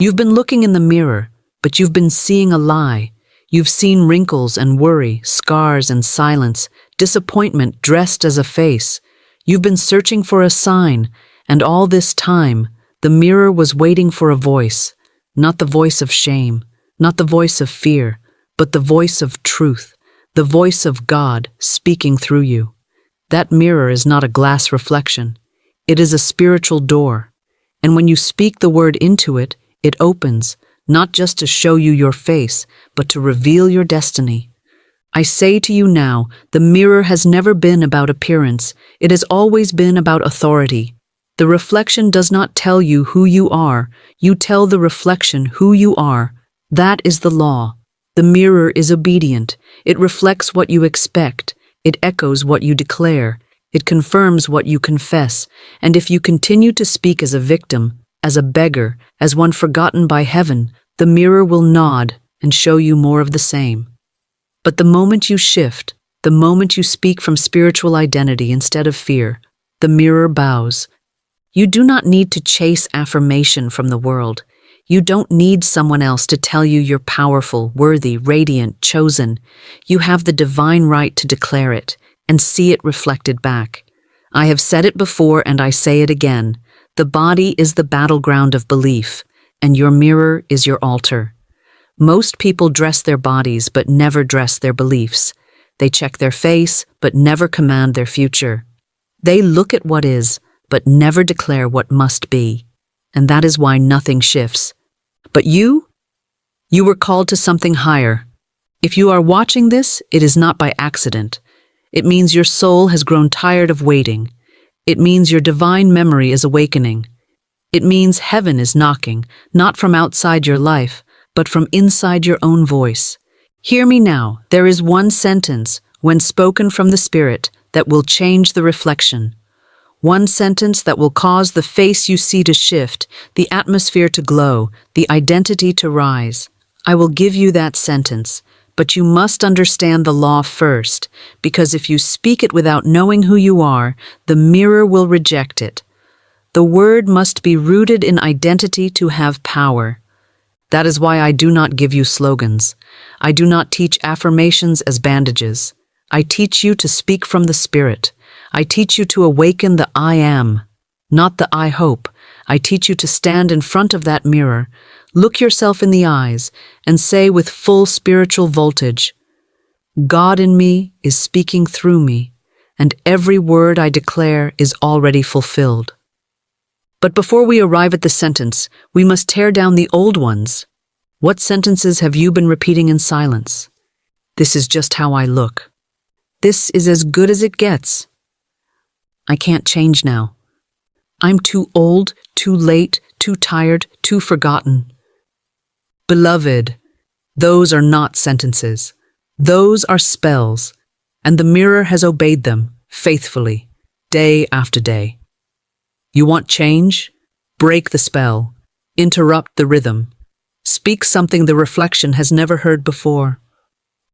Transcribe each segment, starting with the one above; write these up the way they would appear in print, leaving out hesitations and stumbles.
You've been looking in the mirror, but you've been seeing a lie. You've seen wrinkles and worry, scars and silence, disappointment dressed as a face. You've been searching for a sign, and all this time, the mirror was waiting for a voice, not the voice of shame, not the voice of fear, but the voice of truth, the voice of God speaking through you. That mirror is not a glass reflection. It is a spiritual door. And when you speak the word into it, it opens, not just to show you your face, but to reveal your destiny. I say to you now, the mirror has never been about appearance. It has always been about authority. The reflection does not tell you who you are. You tell the reflection who you are. That is the law. The mirror is obedient. It reflects what you expect. It echoes what you declare. It confirms what you confess. And if you continue to speak as a victim, as a beggar, as one forgotten by heaven, the mirror will nod and show you more of the same. But the moment you shift, the moment you speak from spiritual identity instead of fear, the mirror bows. You do not need to chase affirmation from the world. You don't need someone else to tell you you're powerful, worthy, radiant, chosen. You have the divine right to declare it and see it reflected back. I have said it before and I say it again. The body is the battleground of belief, and your mirror is your altar. Most people dress their bodies but never dress their beliefs. They check their face but never command their future. They look at what is but never declare what must be. And that is why nothing shifts. But you were called to something higher. If you are watching this, it is not by accident. It means your soul has grown tired of waiting. It means your divine memory is awakening. It means heaven is knocking, not from outside your life, but from inside your own voice. Hear me now. There is one sentence, when spoken from the Spirit, that will change the reflection. One sentence that will cause the face you see to shift, the atmosphere to glow, the identity to rise. I will give you that sentence, but you must understand the law first, because if you speak it without knowing who you are, the mirror will reject it. The word must be rooted in identity to have power. That is why I do not give you slogans. I do not teach affirmations as bandages. I teach you to speak from the Spirit. I teach you to awaken the I am, not the I hope. I teach you to stand in front of that mirror, look yourself in the eyes, and say with full spiritual voltage, God in me is speaking through me, and every word I declare is already fulfilled. But before we arrive at the sentence, we must tear down the old ones. What sentences have you been repeating in silence? This is just how I look. This is as good as it gets. I can't change now. I'm too old, too late, too tired, too forgotten. Beloved, those are not sentences. Those are spells, and the mirror has obeyed them faithfully, day after day. You want change? Break the spell. Interrupt the rhythm. Speak something the reflection has never heard before.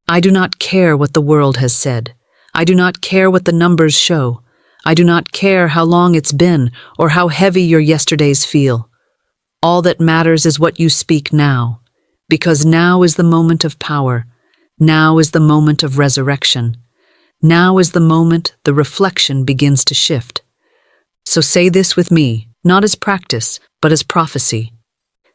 I do not care what the world has said. I do not care what the numbers show. I do not care how long it's been or how heavy your yesterdays feel. All that matters is what you speak now, because now is the moment of power. Now is the moment of resurrection. Now is the moment the reflection begins to shift. So say this with me, not as practice, but as prophecy.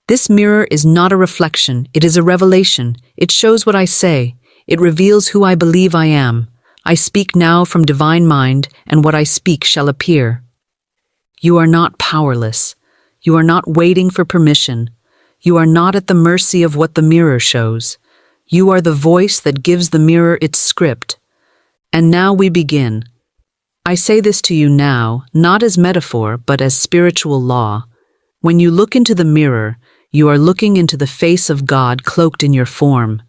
This mirror is not a reflection, it is a revelation. It shows what I say. It reveals who I believe I am. I speak now from divine mind, and what I speak shall appear. You are not powerless. You are not waiting for permission. You are not at the mercy of what the mirror shows. You are the voice that gives the mirror its script. And now we begin. I say this to you now, not as metaphor, but as spiritual law. When you look into the mirror, you are looking into the face of God cloaked in your form.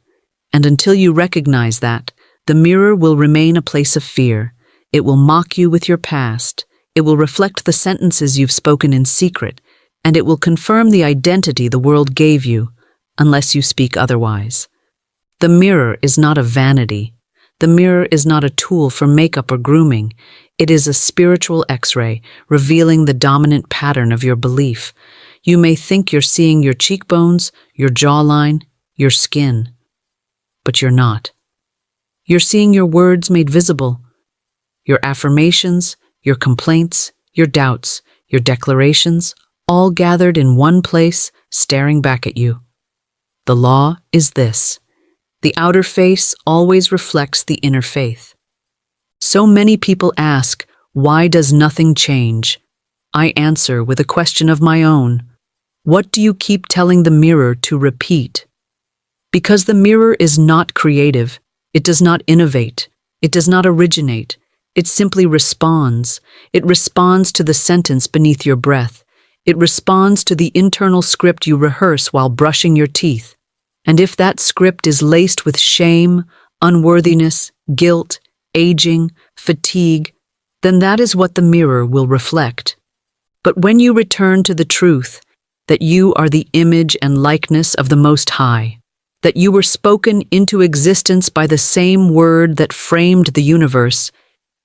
And until you recognize that, the mirror will remain a place of fear. It will mock you with your past. It will reflect the sentences you've spoken in secret, and it will confirm the identity the world gave you, unless you speak otherwise. The mirror is not a vanity. The mirror is not a tool for makeup or grooming. It is a spiritual X-ray, revealing the dominant pattern of your belief. You may think you're seeing your cheekbones, your jawline, your skin, but you're not. You're seeing your words made visible, your affirmations, your complaints, your doubts, your declarations, all gathered in one place, staring back at you. The law is this: the outer face always reflects the inner faith. So many people ask, why does nothing change? I answer with a question of my own. What do you keep telling the mirror to repeat? Because the mirror is not creative, it does not innovate, it does not originate, it simply responds. It responds to the sentence beneath your breath. It responds to the internal script you rehearse while brushing your teeth. And if that script is laced with shame, unworthiness, guilt, aging, fatigue, then that is what the mirror will reflect. But when you return to the truth that you are the image and likeness of the Most High, that you were spoken into existence by the same word that framed the universe,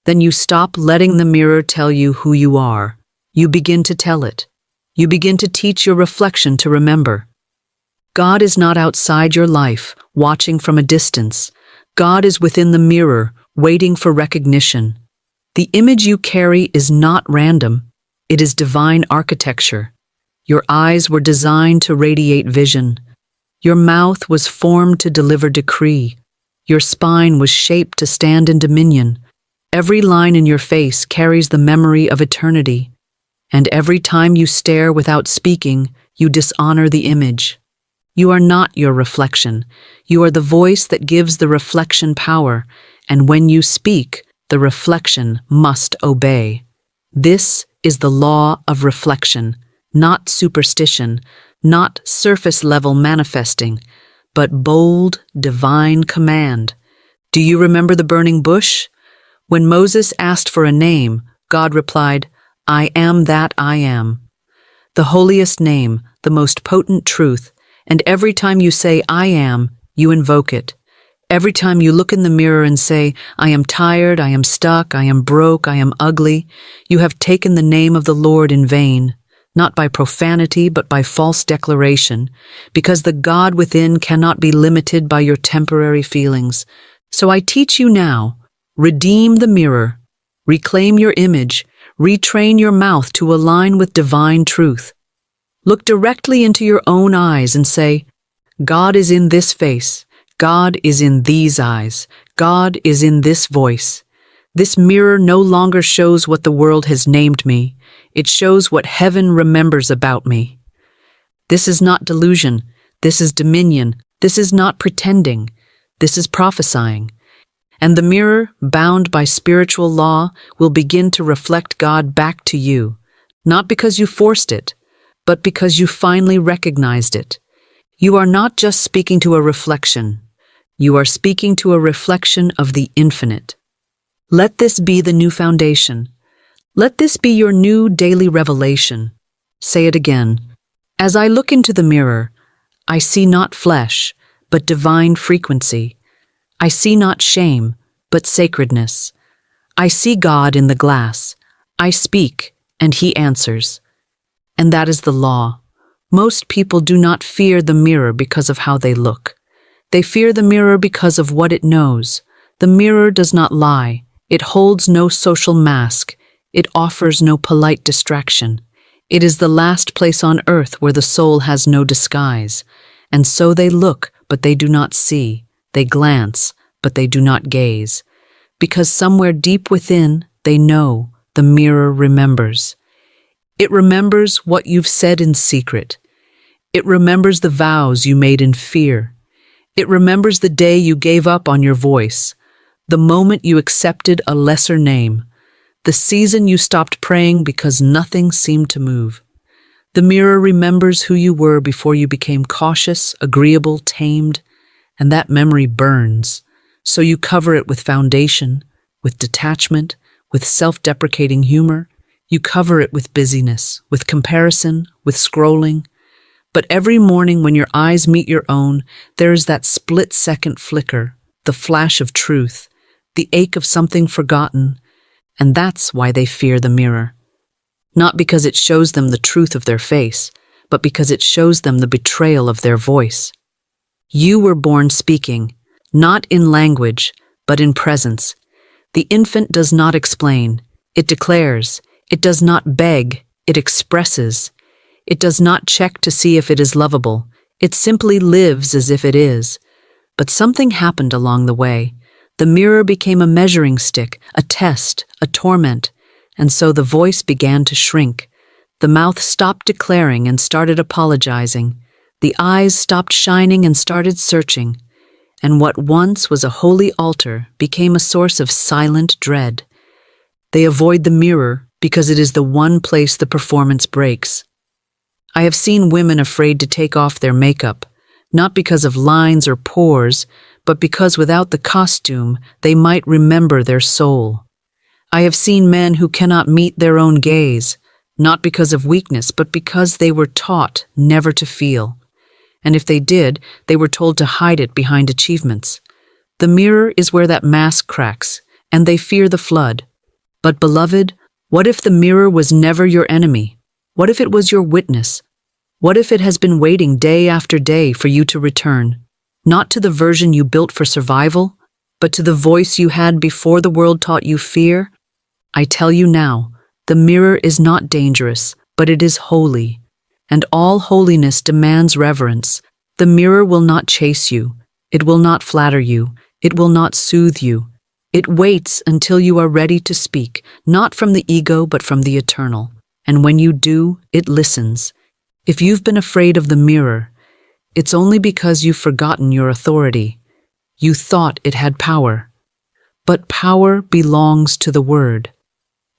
then you stop letting the mirror tell you who you are. You begin to tell it. You begin to teach your reflection to remember. God is not outside your life, watching from a distance. God is within the mirror, waiting for recognition. The image you carry is not random. It is divine architecture. Your eyes were designed to radiate vision. Your mouth was formed to deliver decree. Your spine was shaped to stand in dominion. Every line in your face carries the memory of eternity. And every time you stare without speaking, you dishonor the image. You are not your reflection. You are the voice that gives the reflection power, and when you speak, the reflection must obey. This is the law of reflection, not superstition, not surface-level manifesting, but bold, divine command. Do you remember the burning bush? When Moses asked for a name, God replied, I am that I am. The holiest name, the most potent truth, and every time you say, I am, you invoke it. Every time you look in the mirror and say, I am tired, I am stuck, I am broke, I am ugly, you have taken the name of the Lord in vain, not by profanity, but by false declaration, because the God within cannot be limited by your temporary feelings. So I teach you now, redeem the mirror, reclaim your image, retrain your mouth to align with divine truth. Look directly into your own eyes and say, God is in this face. God is in these eyes. God is in this voice. This mirror no longer shows what the world has named me. It shows what heaven remembers about me. This is not delusion. This is dominion. This is not pretending. This is prophesying. And the mirror, bound by spiritual law, will begin to reflect God back to you, not because you forced it, but because you finally recognized it. You are not just speaking to a reflection. You are speaking to a reflection of the infinite. Let this be the new foundation. Let this be your new daily revelation. Say it again. As I look into the mirror, I see not flesh, but divine frequency. I see not shame, but sacredness. I see God in the glass. I speak, and He answers. And that is the law. Most people do not fear the mirror because of how they look. They fear the mirror because of what it knows. The mirror does not lie. It holds no social mask. It offers no polite distraction. It is the last place on earth where the soul has no disguise. And so they look, but they do not see. They glance, but they do not gaze. Because somewhere deep within, they know the mirror remembers. It remembers what you've said in secret. It remembers the vows you made in fear. It remembers the day you gave up on your voice, the moment you accepted a lesser name, the season you stopped praying because nothing seemed to move. The mirror remembers who you were before you became cautious, agreeable, tamed, and that memory burns. So you cover it with foundation, with detachment, with self-deprecating humor. You cover it with busyness, with comparison, with scrolling. But every morning when your eyes meet your own, there is that split-second flicker, the flash of truth, the ache of something forgotten, and that's why they fear the mirror. Not because it shows them the truth of their face, but because it shows them the betrayal of their voice. You were born speaking, not in language, but in presence. The infant does not explain, it declares. It does not beg, it expresses. It does not check to see if it is lovable. It simply lives as if it is. But something happened along the way. The mirror became a measuring stick, a test, a torment, and so the voice began to shrink. The mouth stopped declaring and started apologizing. The eyes stopped shining and started searching. And what once was a holy altar became a source of silent dread. They avoid the mirror because it is the one place the performance breaks. I have seen women afraid to take off their makeup, not because of lines or pores, but because without the costume, they might remember their soul. I have seen men who cannot meet their own gaze, not because of weakness, but because they were taught never to feel. And if they did, they were told to hide it behind achievements. The mirror is where that mask cracks, and they fear the flood. But beloved, what if the mirror was never your enemy? What if it was your witness? What if it has been waiting day after day for you to return, not to the version you built for survival, but to the voice you had before the world taught you fear? I tell you now, the mirror is not dangerous, but it is holy. And all holiness demands reverence. The mirror will not chase you. It will not flatter you. It will not soothe you. It waits until you are ready to speak, not from the ego, but from the eternal. And when you do, it listens. If you've been afraid of the mirror, it's only because you've forgotten your authority. You thought it had power. But power belongs to the Word.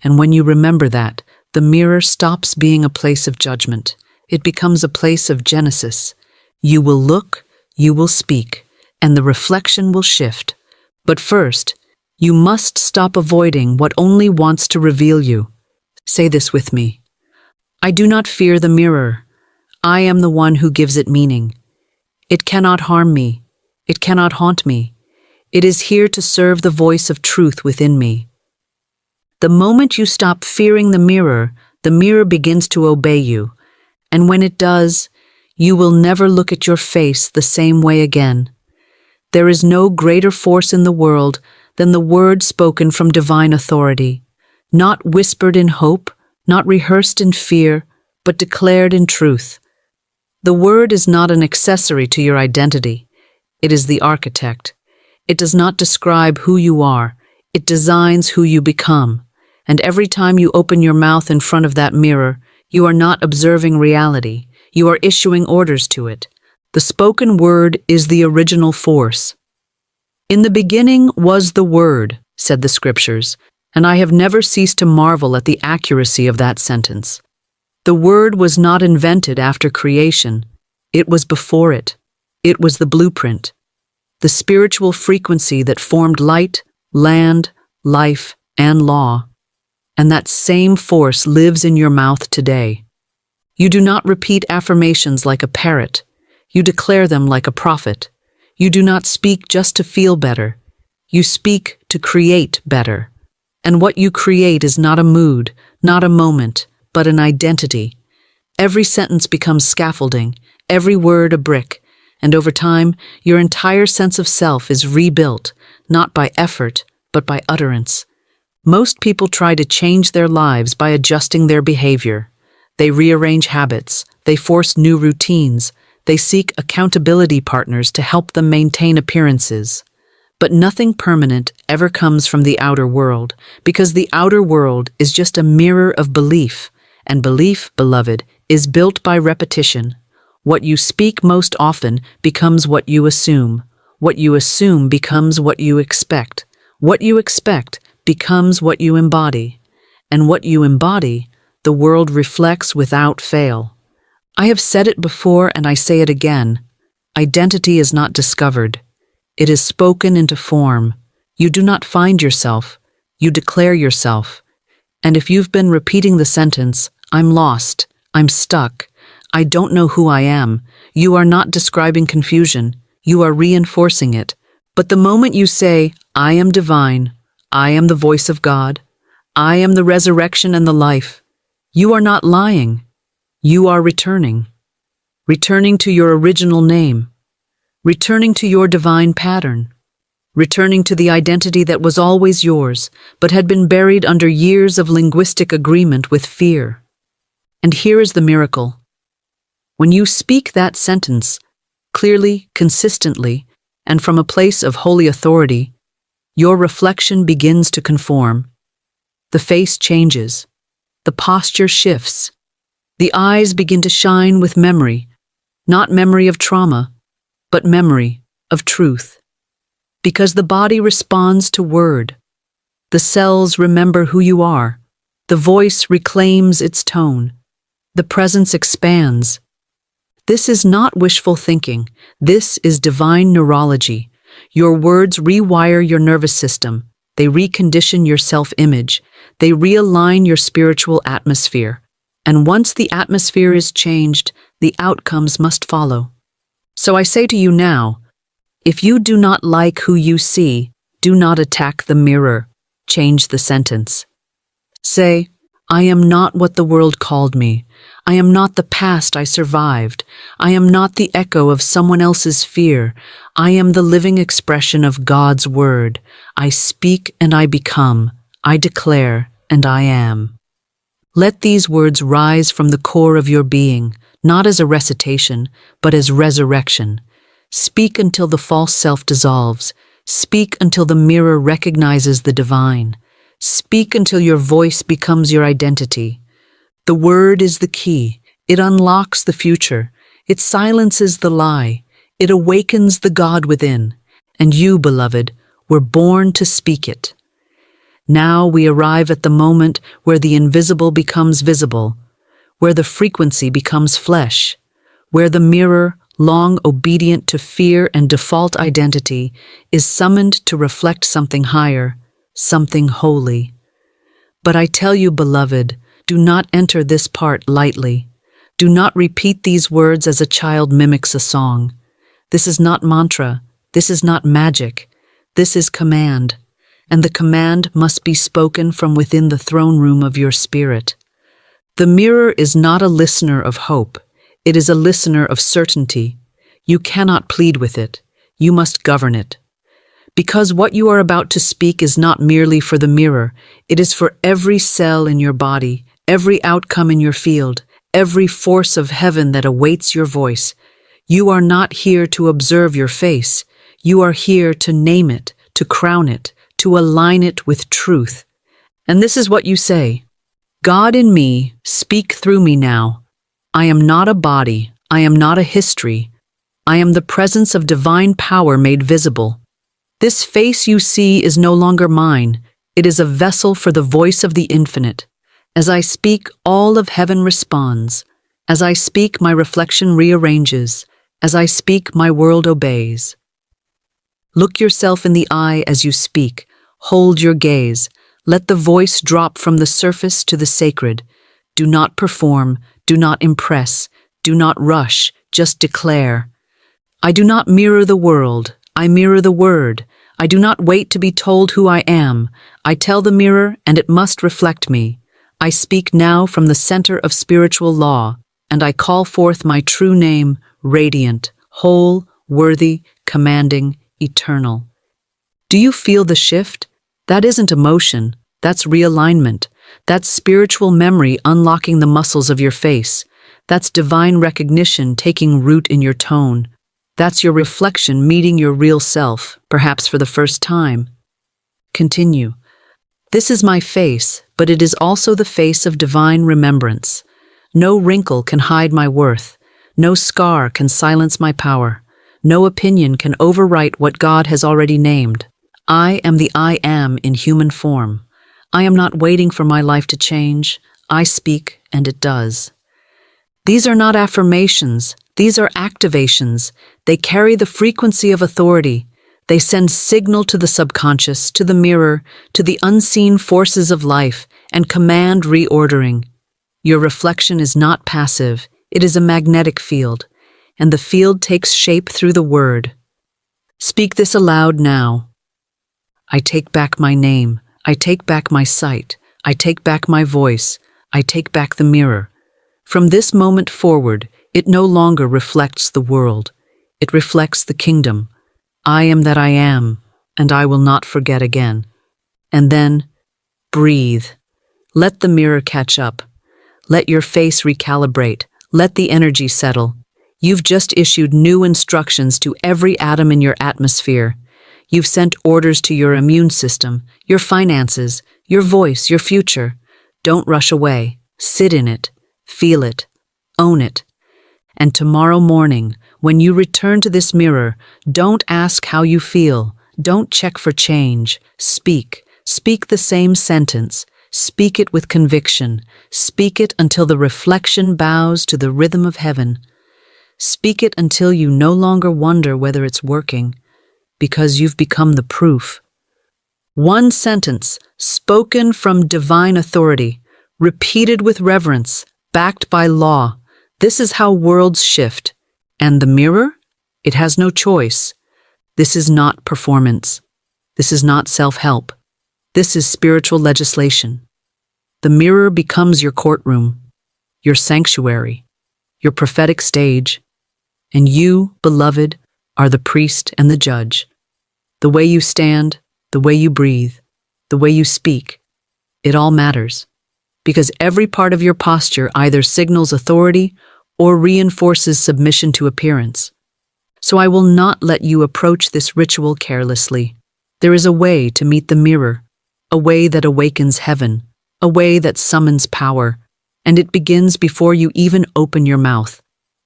And when you remember that, the mirror stops being a place of judgment. It becomes a place of genesis. You will look, you will speak, and the reflection will shift. But first, you must stop avoiding what only wants to reveal you. Say this with me. I do not fear the mirror. I am the one who gives it meaning. It cannot harm me. It cannot haunt me. It is here to serve the voice of truth within me. The moment you stop fearing the mirror begins to obey you. And when it does, you will never look at your face the same way again. There is no greater force in the world than the word spoken from divine authority, not whispered in hope, not rehearsed in fear, but declared in truth. The word is not an accessory to your identity. It is the architect. It does not describe who you are. It designs who you become. And every time you open your mouth in front of that mirror, you are not observing reality. You are issuing orders to it. The spoken word is the original force. In the beginning was the Word, said the Scriptures, and I have never ceased to marvel at the accuracy of that sentence. The Word was not invented after creation. It was before it. It was the blueprint, the spiritual frequency that formed light, land, life, and law. And that same force lives in your mouth today. You do not repeat affirmations like a parrot. You declare them like a prophet. You do not speak just to feel better. You speak to create better. And what you create is not a mood, not a moment, but an identity. Every sentence becomes scaffolding, every word a brick, and over time, your entire sense of self is rebuilt, not by effort, but by utterance. Most people try to change their lives by adjusting their behavior. They rearrange habits, they force new routines, they seek accountability partners to help them maintain appearances. But nothing permanent ever comes from the outer world, because the outer world is just a mirror of belief, and belief, beloved, is built by repetition. What you speak most often becomes what you assume. What you assume becomes what you expect. What you expect becomes what you embody. And what you embody, the world reflects without fail. I have said it before and I say it again. Identity is not discovered. It is spoken into form. You do not find yourself. You declare yourself. And if you've been repeating the sentence, I'm lost, I'm stuck, I don't know who I am, you are not describing confusion. You are reinforcing it. But the moment you say, I am divine, I am the voice of God, I am the resurrection and the life, you are not lying. You are returning. returning to your original name, returning to your divine pattern, returning to the identity that was always yours, but had been buried under years of linguistic agreement with fear. And here is the miracle. When you speak that sentence, clearly, consistently, and from a place of holy authority, your reflection begins to conform. The face changes. The posture shifts. The eyes begin to shine with memory, not memory of trauma, but memory of truth. Because the body responds to word. The cells remember who you are. The voice reclaims its tone. The presence expands. This is not wishful thinking. This is divine neurology. Your words rewire your nervous system. They recondition your self-image. They realign your spiritual atmosphere. And once the atmosphere is changed, the outcomes must follow. So I say to you now, if you do not like who you see, do not attack the mirror. Change the sentence. Say, I am not what the world called me. I am not the past I survived. I am not the echo of someone else's fear. I am the living expression of God's word. I speak and I become. I declare and I am. Let these words rise from the core of your being, not as a recitation, but as resurrection. Speak until the false self dissolves. Speak until the mirror recognizes the divine. Speak until your voice becomes your identity. The word is the key. It unlocks the future. It silences the lie. It awakens the God within. And you, beloved, were born to speak it. Now we arrive at the moment where the invisible becomes visible, where the frequency becomes flesh, where the mirror, long obedient to fear and default identity, is summoned to reflect something higher, something holy. But I tell you, beloved, do not enter this part lightly. Do not repeat these words as a child mimics a song. This is not mantra. This is not magic. This is command. And the command must be spoken from within the throne room of your spirit. The mirror is not a listener of hope. It is a listener of certainty. You cannot plead with it. You must govern it. Because what you are about to speak is not merely for the mirror. It is for every cell in your body, every outcome in your field, every force of heaven that awaits your voice. You are not here to observe your face. You are here to name it, to crown it, to align it with truth. And this is what you say. God in me, speak through me now. I am not a body. I am not a history. I am the presence of divine power made visible. This face you see is no longer mine. It is a vessel for the voice of the infinite. As I speak, all of heaven responds. As I speak, my reflection rearranges. As I speak, my world obeys. Look yourself in the eye as you speak. Hold your gaze. Let the voice drop from the surface to the sacred. Do not perform. Do not impress. Do not rush. Just declare. I do not mirror the world. I mirror the word. I do not wait to be told who I am. I tell the mirror, and it must reflect me. I speak now from the center of spiritual law, and I call forth my true name, radiant, whole, worthy, commanding, eternal. Do you feel the shift? That isn't emotion. That's realignment. That's spiritual memory unlocking the muscles of your face. That's divine recognition taking root in your tone. That's your reflection meeting your real self, perhaps for the first time. Continue. This is my face, but it is also the face of divine remembrance. No wrinkle can hide my worth. No scar can silence my power. No opinion can overwrite what God has already named. I am the I am in human form. I am not waiting for my life to change. I speak, and it does. These are not affirmations. These are activations. They carry the frequency of authority. They send signal to the subconscious, to the mirror, to the unseen forces of life, and command reordering. Your reflection is not passive. It is a magnetic field, and the field takes shape through the word. Speak this aloud now. I take back my name. I take back my sight. I take back my voice. I take back the mirror. From this moment forward, It no longer reflects the world. It reflects the kingdom. I am that I am, and I will not forget again. And then, breathe. Let the mirror catch up. Let your face recalibrate. Let the energy settle. You've just issued new instructions to every atom in your atmosphere. You've sent orders to your immune system, your finances, your voice, your future. Don't rush away. Sit in it. Feel it. Own it. And tomorrow morning, when you return to this mirror, don't ask how you feel. Don't check for change. Speak. Speak the same sentence. Speak it with conviction. Speak it until the reflection bows to the rhythm of heaven. Speak it until you no longer wonder whether it's working, because you've become the proof. One sentence, spoken from divine authority, repeated with reverence, backed by law. This is how worlds shift. And the mirror? It has no choice. This is not performance. This is not self-help. This is spiritual legislation. The mirror becomes your courtroom, your sanctuary, your prophetic stage, and you, beloved, are the priest and the judge. The way you stand, the way you breathe, the way you speak, it all matters, because every part of your posture either signals authority or reinforces submission to appearance. So I will not let you approach this ritual carelessly. There is a way to meet the mirror, a way that awakens heaven, a way that summons power, and it begins before you even open your mouth.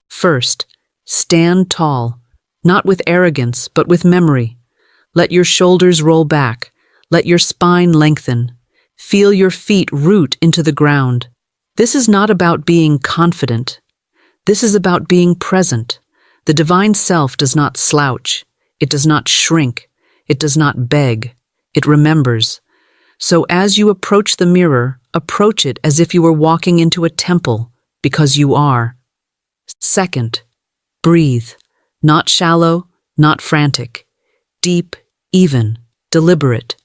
First, stand tall, not with arrogance, but with memory. Let your shoulders roll back. Let your spine lengthen. Feel your feet root into the ground. This is not about being confident. This is about being present. The divine self does not slouch. It does not shrink. It does not beg. It remembers. So as you approach the mirror, approach it as if you were walking into a temple, because you are. Second, breathe. Not shallow, not frantic. Deep, even, deliberate.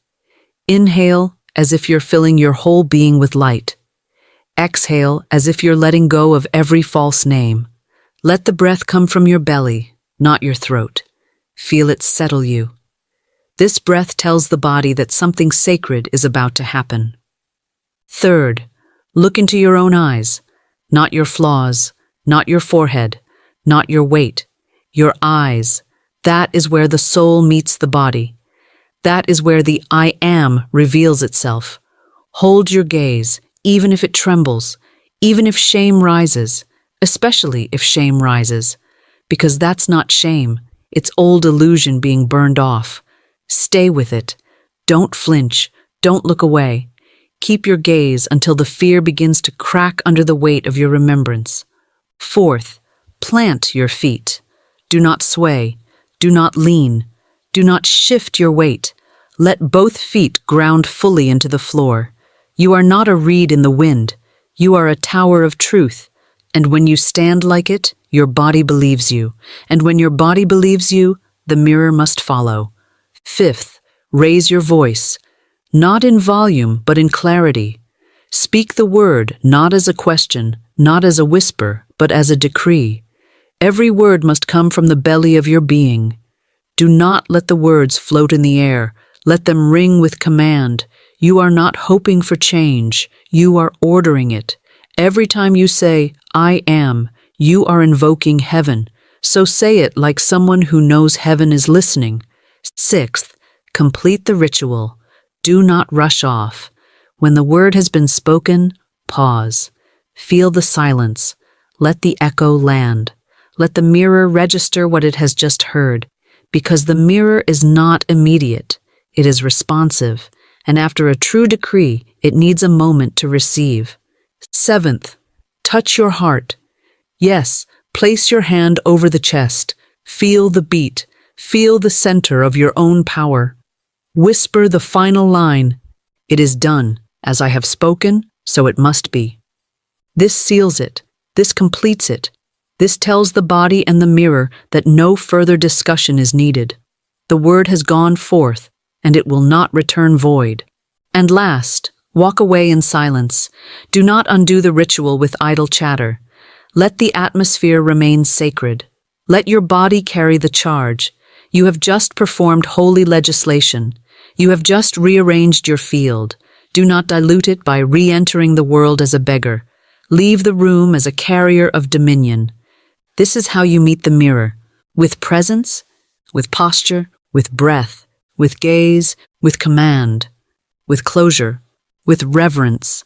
Inhale as if you're filling your whole being with light. Exhale as if you're letting go of every false name. Let the breath come from your belly, not your throat. Feel it settle you. This breath tells the body that something sacred is about to happen. Third, look into your own eyes, not your flaws, not your forehead, not your weight. Your eyes. That is where the soul meets the body. That is where the I am reveals itself. Hold your gaze, even if it trembles, even if shame rises, especially if shame rises, because that's not shame, it's old illusion being burned off. Stay with it. Don't flinch. Don't look away. Keep your gaze until the fear begins to crack under the weight of your remembrance. Fourth, plant your feet. Do not sway. Do not lean. Do not shift your weight. Let both feet ground fully into the floor. You are not a reed in the wind. You are a tower of truth. And when you stand like it, your body believes you. And when your body believes you, the mirror must follow. Fifth, raise your voice. Not in volume, but in clarity. Speak the word not as a question, not as a whisper, but as a decree. Every word must come from the belly of your being. Do not let the words float in the air. Let them ring with command. You are not hoping for change. You are ordering it. Every time you say, I am, you are invoking heaven. So say it like someone who knows heaven is listening. Sixth, complete the ritual. Do not rush off. When the word has been spoken, pause. Feel the silence. Let the echo land. Let the mirror register what it has just heard, because the mirror is not immediate. It is responsive, and after a true decree, it needs a moment to receive. Seventh, touch your heart. Yes, place your hand over the chest. Feel the beat. Feel the center of your own power. Whisper the final line. It is done. As I have spoken, so it must be. This seals it. This completes it. This tells the body and the mirror that no further discussion is needed. The word has gone forth, and it will not return void. And last, walk away in silence. Do not undo the ritual with idle chatter. Let the atmosphere remain sacred. Let your body carry the charge. You have just performed holy legislation. You have just rearranged your field. Do not dilute it by re-entering the world as a beggar. Leave the room as a carrier of dominion. This is how you meet the mirror. With presence, with posture, with breath, with gaze, with command, with closure, with reverence.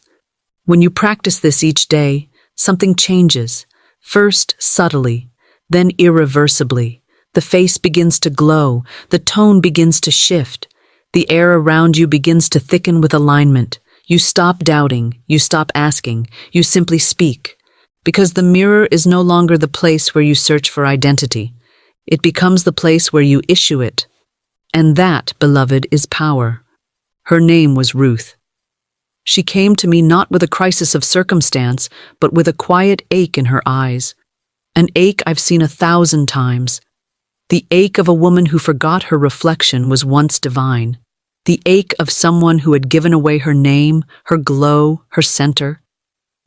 When you practice this each day, something changes. First subtly, then irreversibly. The face begins to glow, the tone begins to shift. The air around you begins to thicken with alignment. You stop doubting, you stop asking, you simply speak. Because the mirror is no longer the place where you search for identity. It becomes the place where you issue it. And that, beloved, is power. Her name was Ruth. She came to me not with a crisis of circumstance, but with a quiet ache in her eyes. An ache I've seen 1,000 times. The ache of a woman who forgot her reflection was once divine. The ache of someone who had given away her name, her glow, her center.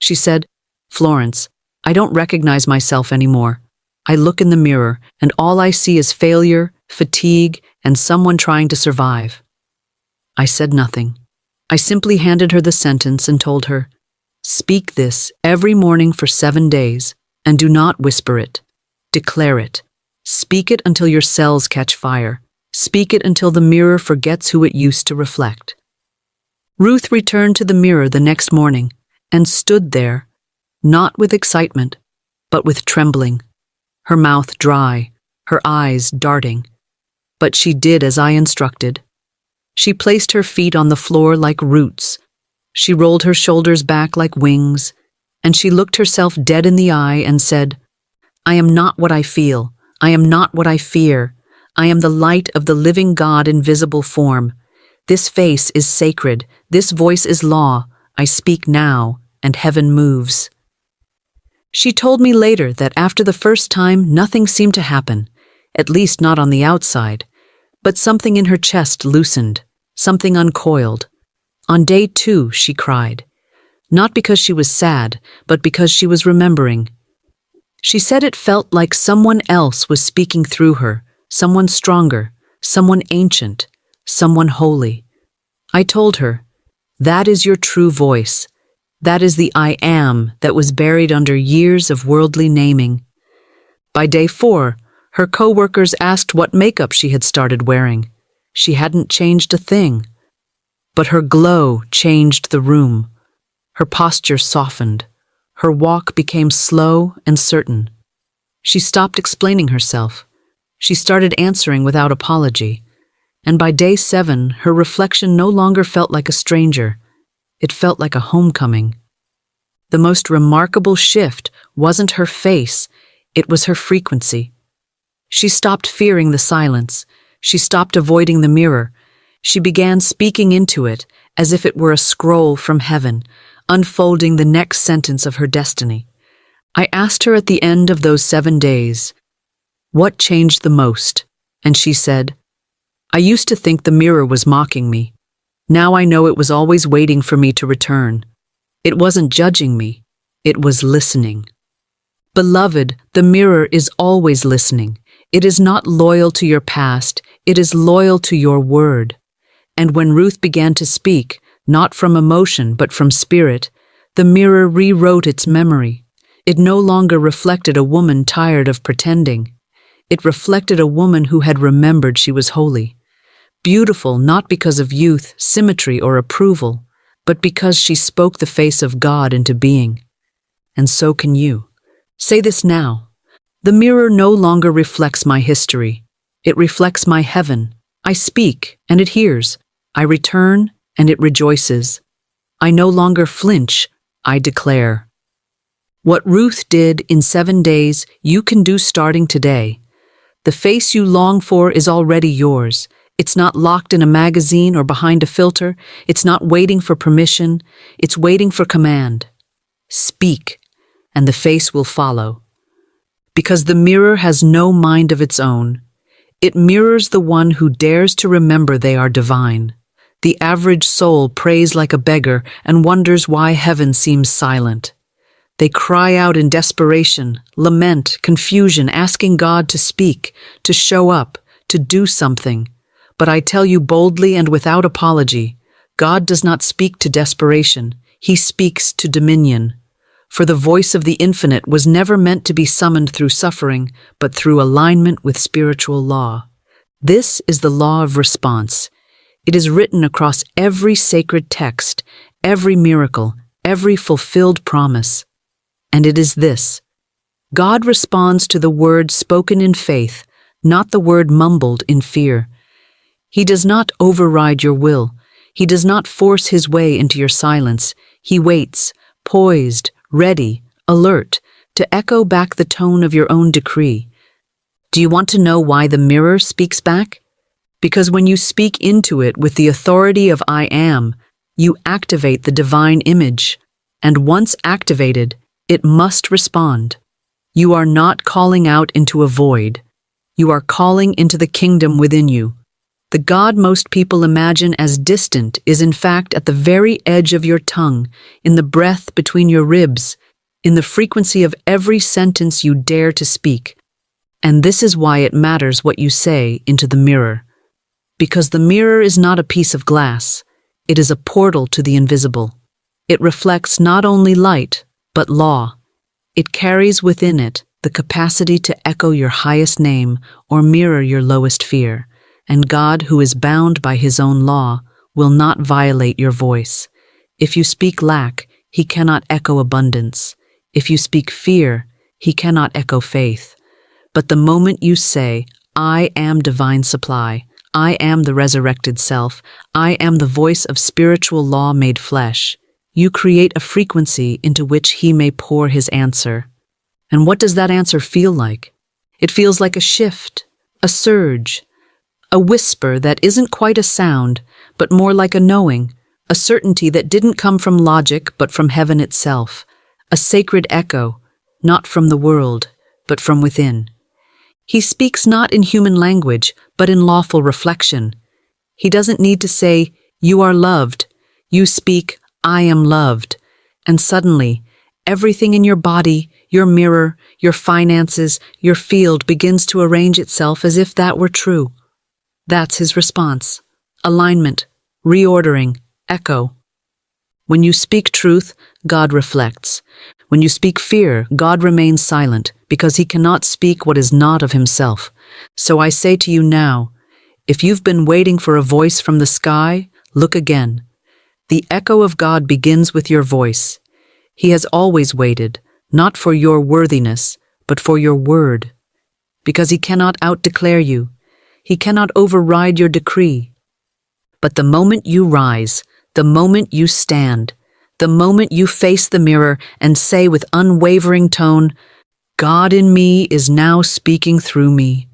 She said, "Florence, I don't recognize myself anymore. I look in the mirror, and all I see is failure, fatigue, and someone trying to survive." I said nothing. I simply handed her the sentence and told her, "Speak this every morning for 7 days, and do not whisper it. Declare it. Speak it until your cells catch fire. Speak it until the mirror forgets who it used to reflect." Ruth returned to the mirror the next morning and stood there, not with excitement, but with trembling, her mouth dry, her eyes darting. But she did as I instructed. She placed her feet on the floor like roots. She rolled her shoulders back like wings, and she looked herself dead in the eye and said, "I am not what I feel. I am not what I fear. I am the light of the living God in visible form. This face is sacred. This voice is law. I speak now, and heaven moves." She told me later that after the first time, nothing seemed to happen, at least not on the outside. But something in her chest loosened, something uncoiled. On day 2, she cried. Not because she was sad, but because she was remembering. She said it felt like someone else was speaking through her, someone stronger, someone ancient, someone holy. I told her, "That is your true voice. That is the I am that was buried under years of worldly naming." By day 4, her co-workers asked what makeup she had started wearing. She hadn't changed a thing. But her glow changed the room. Her posture softened. Her walk became slow and certain. She stopped explaining herself. She started answering without apology. And by day 7, her reflection no longer felt like a stranger. It felt like a homecoming. The most remarkable shift wasn't her face, it was her frequency. She stopped fearing the silence. She stopped avoiding the mirror. She began speaking into it as if it were a scroll from heaven, unfolding the next sentence of her destiny. I asked her at the end of those 7 days, "What changed the most?" And she said, "I used to think the mirror was mocking me. Now I know it was always waiting for me to return. It wasn't judging me. It was listening." Beloved, the mirror is always listening. It is not loyal to your past. It is loyal to your word. And when Ruth began to speak, not from emotion but from spirit, the mirror rewrote its memory. It no longer reflected a woman tired of pretending. It reflected a woman who had remembered she was holy. Beautiful not because of youth, symmetry, or approval, but because she spoke the face of God into being. And so can you. Say this now. The mirror no longer reflects my history. It reflects my heaven. I speak, and it hears. I return, and it rejoices. I no longer flinch. I declare. What Ruth did in 7 days, you can do starting today. The face you long for is already yours. It's not locked in a magazine or behind a filter. It's not waiting for permission. It's waiting for command. Speak, and the face will follow. Because the mirror has no mind of its own. It mirrors the one who dares to remember they are divine. The average soul prays like a beggar and wonders why heaven seems silent. They cry out in desperation, lament, confusion, asking God to speak, to show up, to do something. But I tell you boldly and without apology, God does not speak to desperation. He speaks to dominion. For the voice of the infinite was never meant to be summoned through suffering, but through alignment with spiritual law. This is the law of response. It is written across every sacred text, every miracle, every fulfilled promise. And it is this: God responds to the word spoken in faith, not the word mumbled in fear. He does not override your will. He does not force his way into your silence. He waits, poised, ready, alert, to echo back the tone of your own decree. Do you want to know why the mirror speaks back? Because when you speak into it with the authority of I am, you activate the divine image. And once activated, it must respond. You are not calling out into a void. You are calling into the kingdom within you. The God most people imagine as distant is in fact at the very edge of your tongue, in the breath between your ribs, in the frequency of every sentence you dare to speak. And this is why it matters what you say into the mirror. Because the mirror is not a piece of glass. It is a portal to the invisible. It reflects not only light, but law. It carries within it the capacity to echo your highest name or mirror your lowest fear. And God, who is bound by his own law, will not violate your voice. If you speak lack, he cannot echo abundance. If you speak fear, he cannot echo faith. But the moment you say, I am divine supply, I am the resurrected self, I am the voice of spiritual law made flesh, you create a frequency into which he may pour his answer. And what does that answer feel like? It feels like a shift, a surge, a whisper that isn't quite a sound, but more like a knowing, a certainty that didn't come from logic but from heaven itself, a sacred echo, not from the world, but from within. He speaks not in human language, but in lawful reflection. He doesn't need to say, you are loved. You speak, I am loved. And suddenly, everything in your body, your mirror, your finances, your field begins to arrange itself as if that were true. That's his response. Alignment, reordering, echo. When you speak truth, God reflects. When you speak fear, God remains silent, because he cannot speak what is not of himself. So I say to you now, if you've been waiting for a voice from the sky, look again. The echo of God begins with your voice. He has always waited, not for your worthiness, but for your word. Because he cannot out-declare you. He cannot override your decree. But the moment you rise, the moment you stand, the moment you face the mirror and say with unwavering tone, God in me is now speaking through me.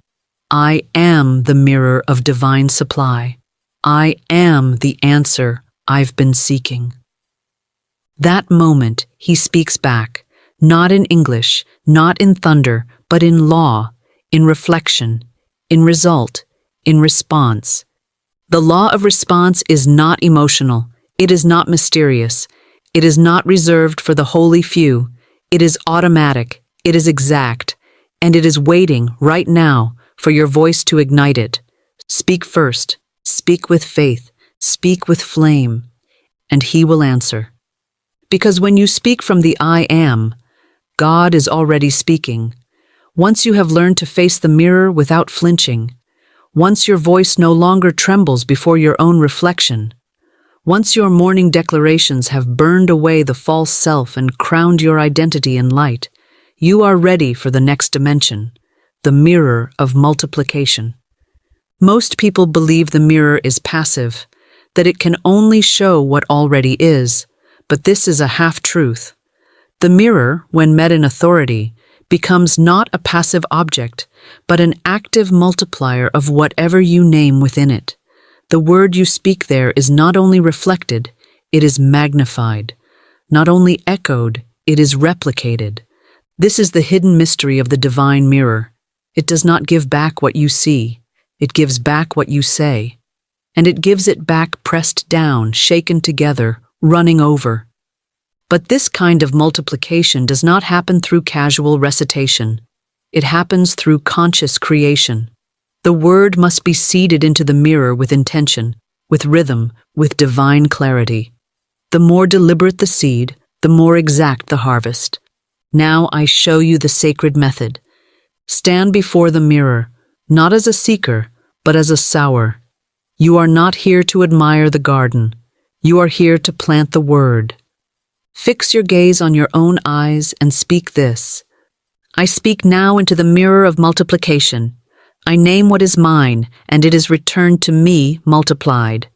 I am the mirror of divine supply. I am the answer I've been seeking. That moment, he speaks back, not in English, not in thunder, but in law, in reflection, in result, in response. The law of response is not emotional. It is not mysterious. It is not reserved for the holy few. It is automatic. It is exact. And it is waiting right now for your voice to ignite it. Speak first. Speak with faith. Speak with flame. And he will answer. Because when you speak from the I am, God is already speaking. Once you have learned to face the mirror without flinching, once your voice no longer trembles before your own reflection, once your morning declarations have burned away the false self and crowned your identity in light, you are ready for the next dimension, the mirror of multiplication. Most people believe the mirror is passive, that it can only show what already is, but this is a half-truth. The mirror, when met in authority, becomes not a passive object, but an active multiplier of whatever you name within it. The word you speak there is not only reflected, it is magnified. Not only echoed, it is replicated. This is the hidden mystery of the divine mirror. It does not give back what you see. It gives back what you say. And it gives it back pressed down, shaken together, running over. But this kind of multiplication does not happen through casual recitation. It happens through conscious creation. The word must be seeded into the mirror with intention, with rhythm, with divine clarity. The more deliberate the seed, the more exact the harvest. Now I show you the sacred method. Stand before the mirror, not as a seeker, but as a sower. You are not here to admire the garden. You are here to plant the word. Fix your gaze on your own eyes and speak this. I speak now into the mirror of multiplication. I name what is mine, and it is returned to me multiplied.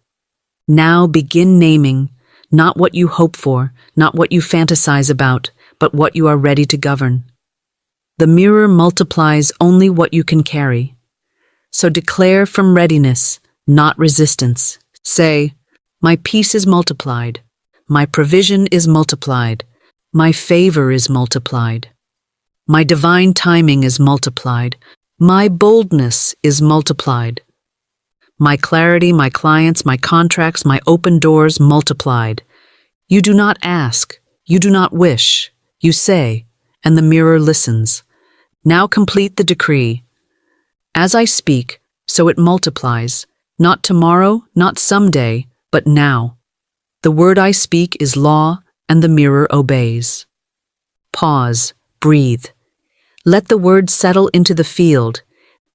Now begin naming, not what you hope for, not what you fantasize about, but what you are ready to govern. The mirror multiplies only what you can carry. So declare from readiness, not resistance. Say, my peace is multiplied. My provision is multiplied. My favor is multiplied. My divine timing is multiplied. My boldness is multiplied. My clarity, my clients, my contracts, my open doors multiplied. You do not ask, you do not wish, you say, and the mirror listens. Now complete the decree. As I speak, so it multiplies, not tomorrow, not someday, but now. The word I speak is law, and the mirror obeys. Pause, breathe. Let the word settle into the field.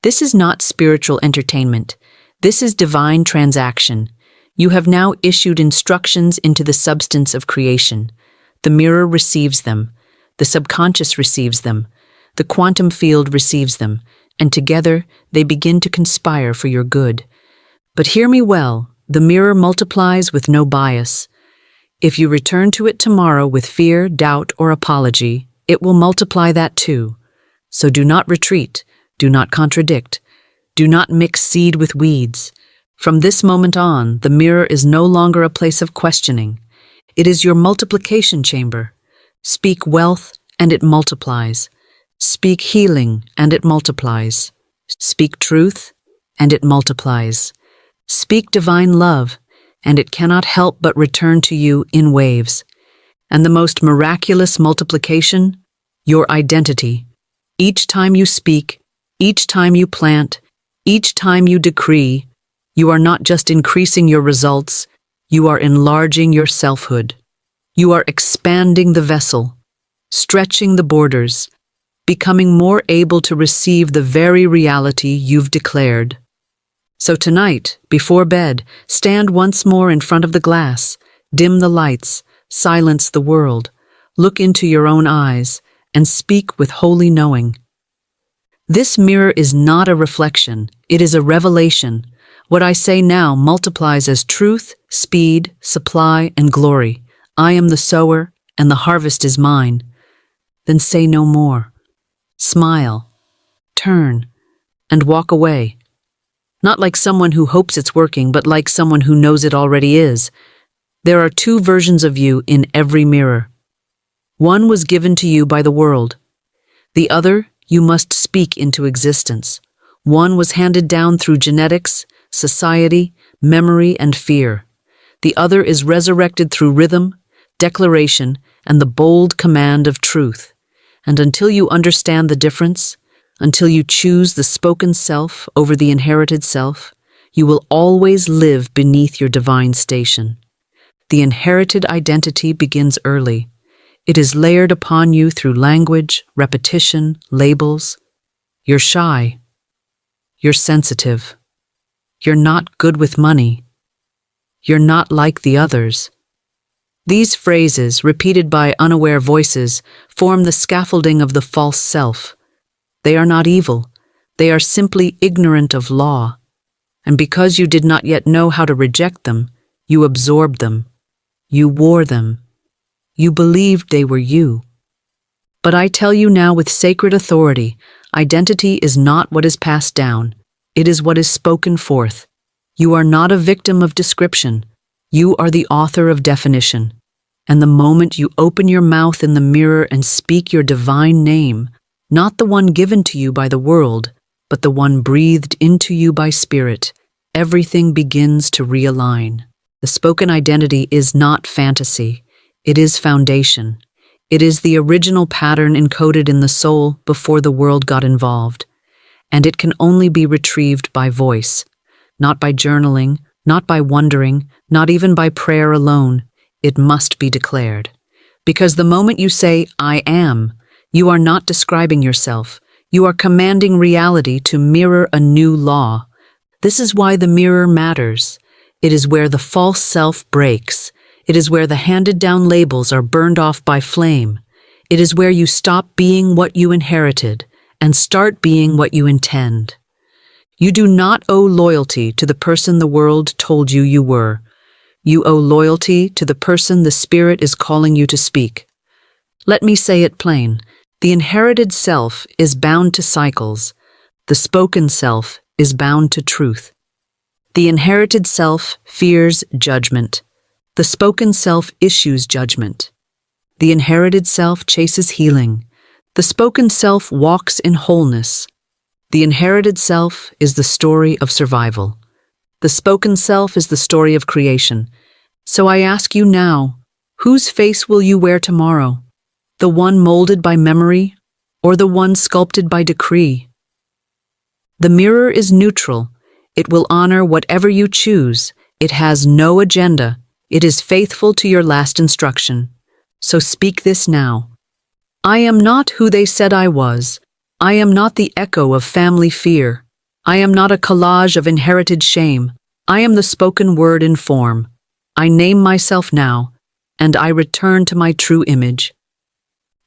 This is not spiritual entertainment. This is divine transaction. You have now issued instructions into the substance of creation. The mirror receives them. The subconscious receives them. The quantum field receives them, and together they begin to conspire for your good. But hear me well, the mirror multiplies with no bias. If you return to it tomorrow with fear, doubt, or apology, it will multiply that too. So do not retreat, do not contradict, do not mix seed with weeds. From this moment on, the mirror is no longer a place of questioning. It is your multiplication chamber. Speak wealth, and it multiplies. Speak healing, and it multiplies. Speak truth, and it multiplies. Speak divine love, and it cannot help but return to you in waves. And the most miraculous multiplication? Your identity. Each time you speak, each time you plant, each time you decree, you are not just increasing your results, you are enlarging your selfhood. You are expanding the vessel, stretching the borders, becoming more able to receive the very reality you've declared. So tonight, before bed, stand once more in front of the glass, dim the lights, silence the world, look into your own eyes, and speak with holy knowing. This mirror is not a reflection, it is a revelation. What I say now multiplies as truth, speed, supply, and glory. I am the sower, and the harvest is mine. Then say no more. Smile, turn, and walk away. Not like someone who hopes it's working, but like someone who knows it already is. There are two versions of you in every mirror. One was given to you by the world. The other you must speak into existence. One was handed down through genetics, society, memory, and fear. The other is resurrected through rhythm, declaration, and the bold command of truth. And until you understand the difference, until you choose the spoken self over the inherited self, you will always live beneath your divine station. The inherited identity begins early. It is layered upon you through language, repetition, labels. You're shy. You're sensitive. You're not good with money. You're not like the others. These phrases, repeated by unaware voices, form the scaffolding of the false self. They are not evil. They are simply ignorant of law. And because you did not yet know how to reject them, you absorbed them. You wore them. You believed they were you. But I tell you now with sacred authority, identity is not what is passed down. It is what is spoken forth. You are not a victim of description. You are the author of definition. And the moment you open your mouth in the mirror and speak your divine name, not the one given to you by the world, but the one breathed into you by spirit, everything begins to realign. The spoken identity is not fantasy. It is foundation. It is the original pattern encoded in the soul before the world got involved. And it can only be retrieved by voice, not by journaling, not by wondering, not even by prayer alone. It must be declared. Because the moment you say, I am, you are not describing yourself. You are commanding reality to mirror a new law. This is why the mirror matters. It is where the false self breaks. It is where the handed-down labels are burned off by flame. It is where you stop being what you inherited and start being what you intend. You do not owe loyalty to the person the world told you you were. You owe loyalty to the person the Spirit is calling you to speak. Let me say it plain. The inherited self is bound to cycles. The spoken self is bound to truth. The inherited self fears judgment. The spoken self issues judgment. The inherited self chases healing. The spoken self walks in wholeness. The inherited self is the story of survival. The spoken self is the story of creation. So I ask you now, whose face will you wear tomorrow? The one molded by memory, or the one sculpted by decree? The mirror is neutral. It will honor whatever you choose. It has no agenda. It is faithful to your last instruction. So speak this now. I am not who they said I was. I am not the echo of family fear. I am not a collage of inherited shame. I am the spoken word in form. I name myself now, and I return to my true image.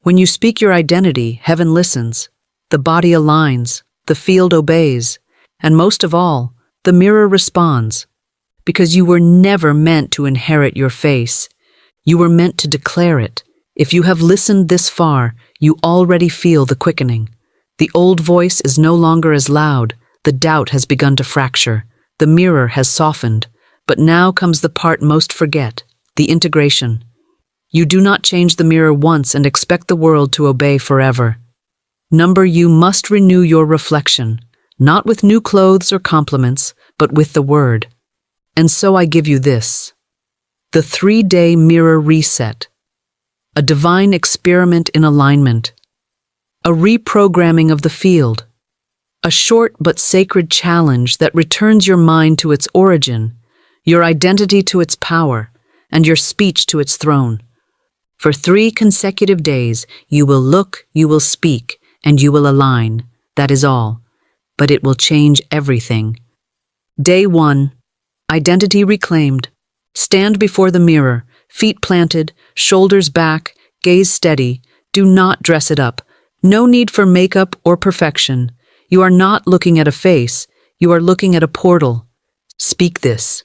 When you speak your identity, heaven listens, the body aligns, the field obeys, and most of all, the mirror responds. Because you were never meant to inherit your face. You were meant to declare it. If you have listened this far, you already feel the quickening. The old voice is no longer as loud. The doubt has begun to fracture. The mirror has softened. But now comes the part most forget, the integration. You do not change the mirror once and expect the world to obey forever. You must renew your reflection, not with new clothes or compliments, but with the word. And so I give you this. The 3-day mirror reset. A divine experiment in alignment. A reprogramming of the field. A short but sacred challenge that returns your mind to its origin, your identity to its power, and your speech to its throne. For 3 consecutive days, you will look, you will speak, and you will align. That is all. But it will change everything. Day 1. Identity reclaimed. Stand before the mirror, feet planted, shoulders back, gaze steady. Do not dress it up. No need for makeup or perfection. You are not looking at a face. You are looking at a portal. Speak this.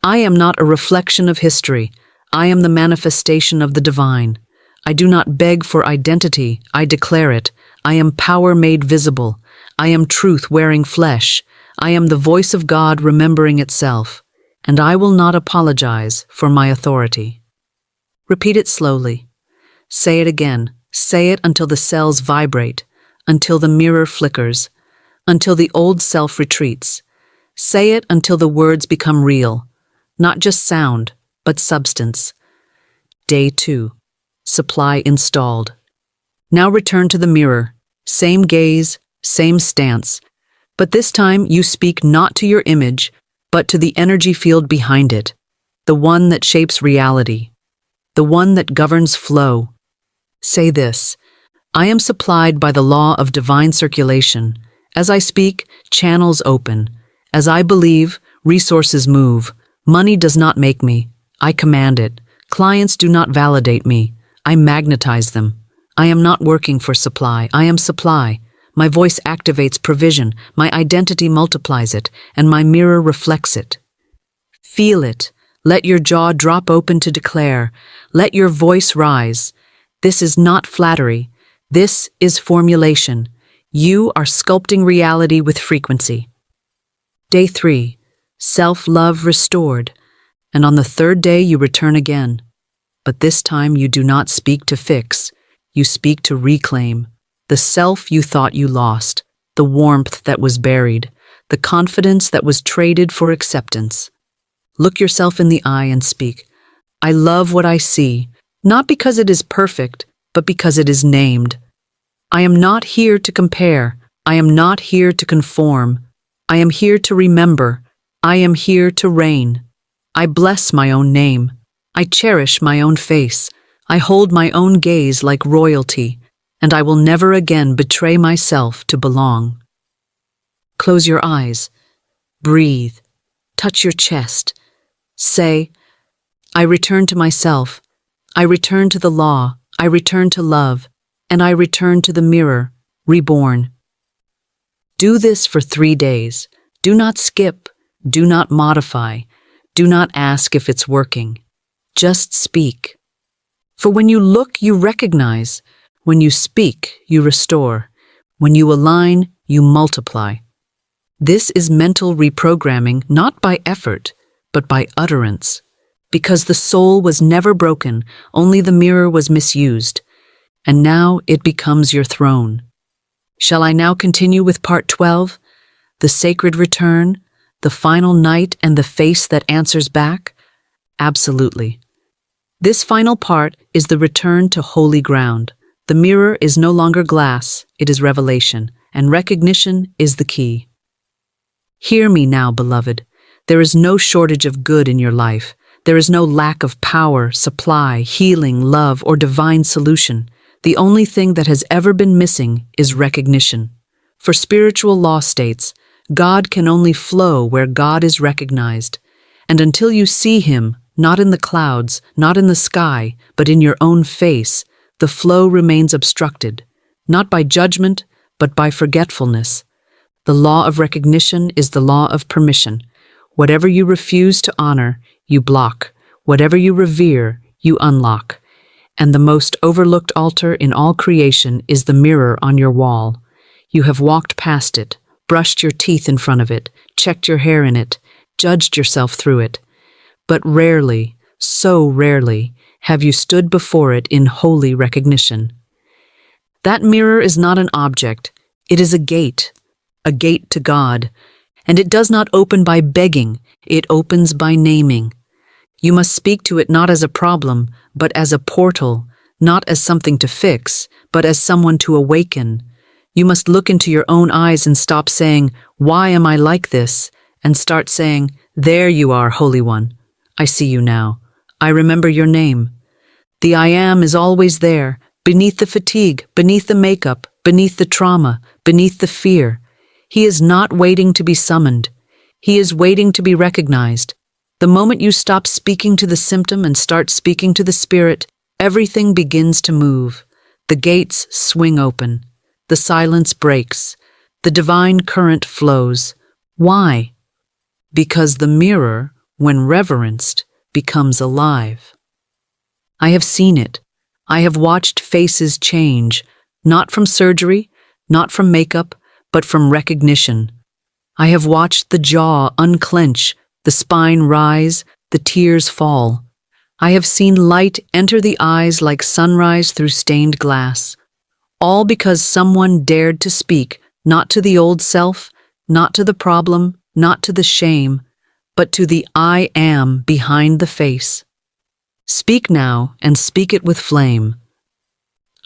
I am not a reflection of history. I am the manifestation of the divine. I do not beg for identity. I declare it. I am power made visible. I am truth wearing flesh. I am the voice of God remembering itself. And I will not apologize for my authority. Repeat it slowly. Say it again. Say it until the cells vibrate, until the mirror flickers, until the old self retreats. Say it until the words become real, not just sound, but substance. Day 2. Supply installed. Now return to the mirror. Same gaze, same stance. But this time you speak not to your image, but to the energy field behind it, the one that shapes reality, the one that governs flow. Say this. I am supplied by the law of divine circulation. As I speak, channels open. As I believe, resources move. Money does not make me. I command it. Clients do not validate me. I magnetize them. I am not working for supply. I am supply. My voice activates provision. My identity multiplies it, and my mirror reflects it. Feel it. Let your jaw drop open to declare. Let your voice rise. This is not flattery. This is formulation. You are sculpting reality with frequency. Day 3. Self-love restored. And on the 3rd day you return again. But this time you do not speak to fix. You speak to reclaim. The self you thought you lost. The warmth that was buried. The confidence that was traded for acceptance. Look yourself in the eye and speak. I love what I see. not because it is perfect, but because it is named. I am not here to compare. I am not here to conform. I am here to remember. I am here to reign. I bless my own name. I cherish my own face. I hold my own gaze like royalty, and I will never again betray myself to belong. Close your eyes. Breathe. Touch your chest. Say, I return to myself. I return to the law. I return to love. And I return to the mirror, reborn. Do this for 3 days. Do not skip. Do not modify. Do not ask if it's working. Just speak. For when you look, you recognize. When you speak, you restore. When you align, you multiply. This is mental reprogramming not by effort, but by utterance. Because the soul was never broken, only the mirror was misused. And now it becomes your throne. Shall I now continue with part 12? The sacred return, the final night, and the face that answers back? Absolutely. This final part is the return to holy ground. The mirror is no longer glass, it is revelation, and recognition is the key. Hear me now, beloved. There is no shortage of good in your life. There is no lack of power, supply, healing, love, or divine solution. The only thing that has ever been missing is recognition. For spiritual law states, God can only flow where God is recognized. And until you see Him, not in the clouds, not in the sky, but in your own face, the flow remains obstructed, not by judgment, but by forgetfulness. The law of recognition is the law of permission. Whatever you refuse to honor, you block. Whatever you revere, you unlock. And the most overlooked altar in all creation is the mirror on your wall. You have walked past it, brushed your teeth in front of it, checked your hair in it, judged yourself through it. But rarely, so rarely, have you stood before it in holy recognition. That mirror is not an object, it is a gate to God. And it does not open by begging, it opens by naming. You must speak to it not as a problem, but as a portal, not as something to fix, but as someone to awaken. You must look into your own eyes and stop saying, "Why am I like this?" and start saying, "There you are, Holy One. I see you now. I remember your name." The I am is always there, beneath the fatigue, beneath the makeup, beneath the trauma, beneath the fear. He is not waiting to be summoned. He is waiting to be recognized. The moment you stop speaking to the symptom and start speaking to the spirit, everything begins to move. The gates swing open. The silence breaks. The divine current flows. Why? Because the mirror, when reverenced, becomes alive. I have seen it. I have watched faces change, not from surgery, not from makeup, but from recognition. I have watched the jaw unclench, the spine rise, the tears fall. I have seen light enter the eyes like sunrise through stained glass. All because someone dared to speak, not to the old self, not to the problem, not to the shame, but to the I am behind the face. Speak now and speak it with flame.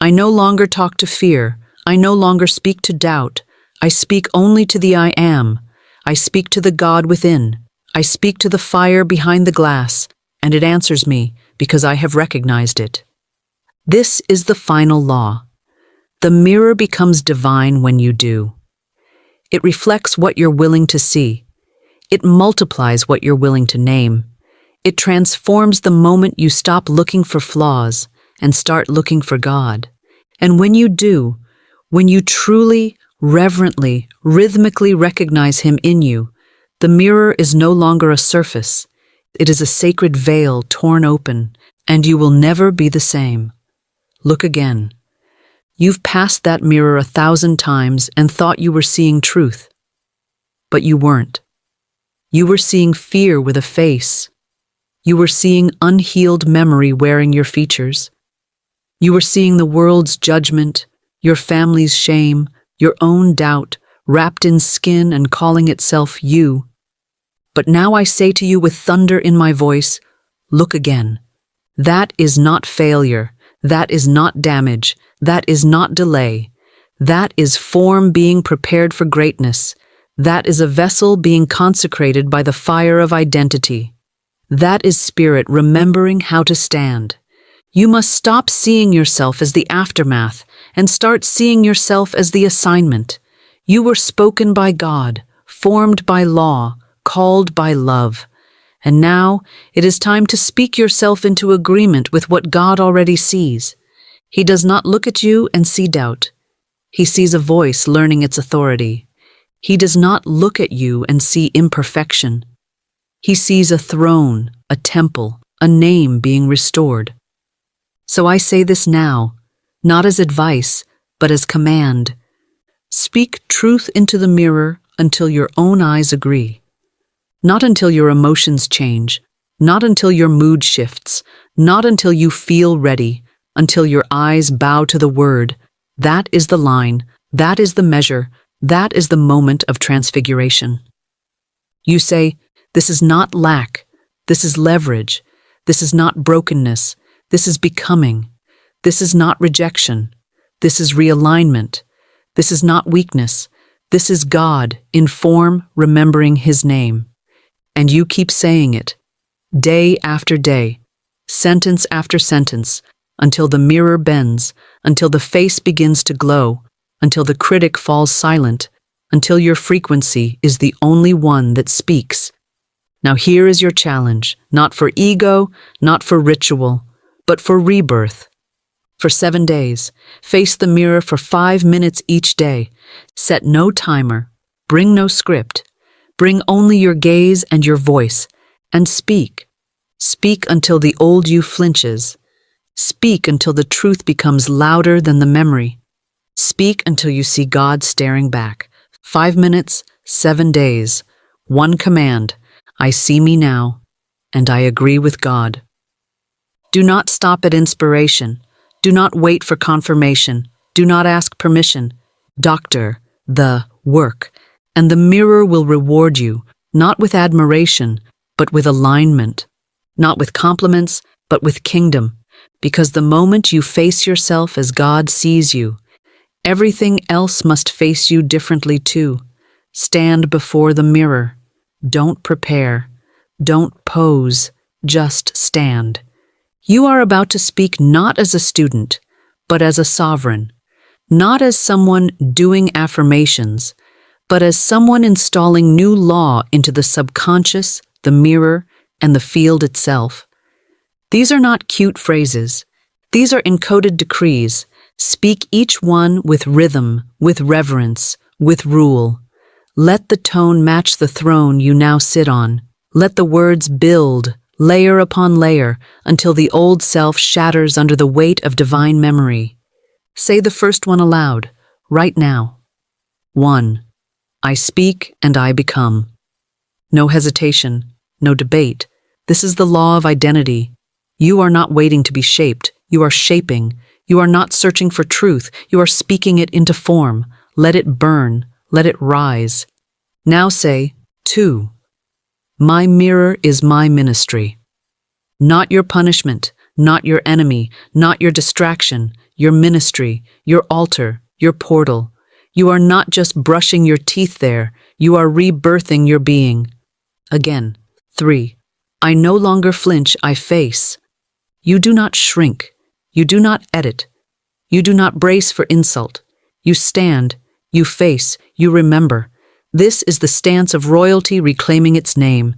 I no longer talk to fear. I no longer speak to doubt. I speak only to the I am. I speak to the God within. I speak to the fire behind the glass, and it answers me because I have recognized it. This is the final law. The mirror becomes divine when you do. It reflects what you're willing to see. It multiplies what you're willing to name. It transforms the moment you stop looking for flaws and start looking for God. And when you do, when you truly, reverently, rhythmically recognize Him in you, the mirror is no longer a surface. It is a sacred veil torn open, and you will never be the same. Look again. You've passed that mirror 1,000 times and thought you were seeing truth. But you weren't. You were seeing fear with a face. You were seeing unhealed memory wearing your features. You were seeing the world's judgment, your family's shame, your own doubt, wrapped in skin and calling itself you. But now I say to you with thunder in my voice, look again. That is not failure. That is not damage. That is not delay. That is form being prepared for greatness. That is a vessel being consecrated by the fire of identity. That is spirit remembering how to stand. You must stop seeing yourself as the aftermath and start seeing yourself as the assignment. You were spoken by God, formed by law, called by love. And now it is time to speak yourself into agreement with what God already sees. He does not look at you and see doubt. He sees a voice learning its authority. He does not look at you and see imperfection. He sees a throne, a temple, a name being restored. So I say this now, not as advice, but as command. Speak truth into the mirror until your own eyes agree. Not until your emotions change, not until your mood shifts, not until you feel ready, until your eyes bow to the word. That is the line, that is the measure, that is the moment of transfiguration. You say, this is not lack, this is leverage, this is not brokenness, this is becoming, this is not rejection, this is realignment, this is not weakness, this is God in form remembering His name. And you keep saying it, day after day, sentence after sentence, until the mirror bends, until the face begins to glow, until the critic falls silent, until your frequency is the only one that speaks. Now here is your challenge, not for ego, not for ritual, but for rebirth. For 7 days, face the mirror for 5 minutes each day. Set no timer, bring no script. Bring only your gaze and your voice, and speak. Speak until the old you flinches. Speak until the truth becomes louder than the memory. Speak until you see God staring back. 5 minutes, 7 days. One command, I see me now, and I agree with God. Do not stop at inspiration. Do not wait for confirmation. Do not ask permission. Doctor the work. And the mirror will reward you, not with admiration, but with alignment, not with compliments, but with kingdom, because the moment you face yourself as God sees you, everything else must face you differently too. Stand before the mirror. Don't prepare. Don't pose. Just stand. You are about to speak not as a student, but as a sovereign, not as someone doing affirmations, but as someone installing new law into the subconscious, the mirror, and the field itself. These are not cute phrases. These are encoded decrees. Speak each one with rhythm, with reverence, with rule. Let the tone match the throne you now sit on. Let the words build, layer upon layer, until the old self shatters under the weight of divine memory. Say the first one aloud, right now. 1. I speak and I become. No hesitation, no debate. This is the law of identity. You are not waiting to be shaped. You are shaping. You are not searching for truth. You are speaking it into form. Let it burn. Let it rise. Now say, 2. My mirror is my ministry. Not your punishment, not your enemy, not your distraction, your ministry, your altar, your portal. You are not just brushing your teeth there, you are rebirthing your being. Again, 3. I no longer flinch, I face. You do not shrink. You do not edit. You do not brace for insult. You stand, you face, you remember. This is the stance of royalty reclaiming its name.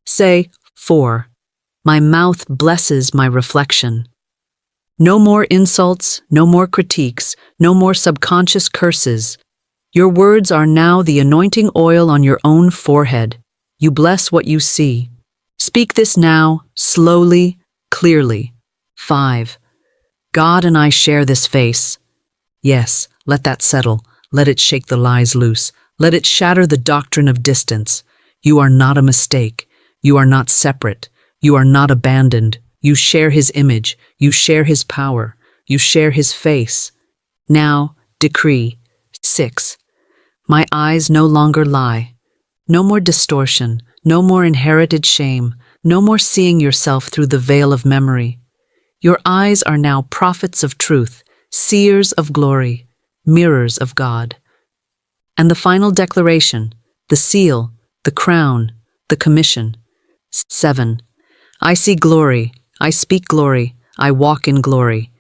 Say, 4. My mouth blesses my reflection. No more insults, no more critiques, no more subconscious curses. Your words are now the anointing oil on your own forehead. You bless what you see. Speak this now, slowly, clearly. 5. God and I share this face. Yes, let that settle. Let it shake the lies loose. Let it shatter the doctrine of distance. You are not a mistake. You are not separate. You are not abandoned. You share His image. You share His power. You share His face. Now, decree. 6. My eyes no longer lie. No more distortion. No more inherited shame. No more seeing yourself through the veil of memory. Your eyes are now prophets of truth, seers of glory, mirrors of God. And the final declaration, the seal, the crown, the commission. 7. I see glory, I speak glory, I walk in glory.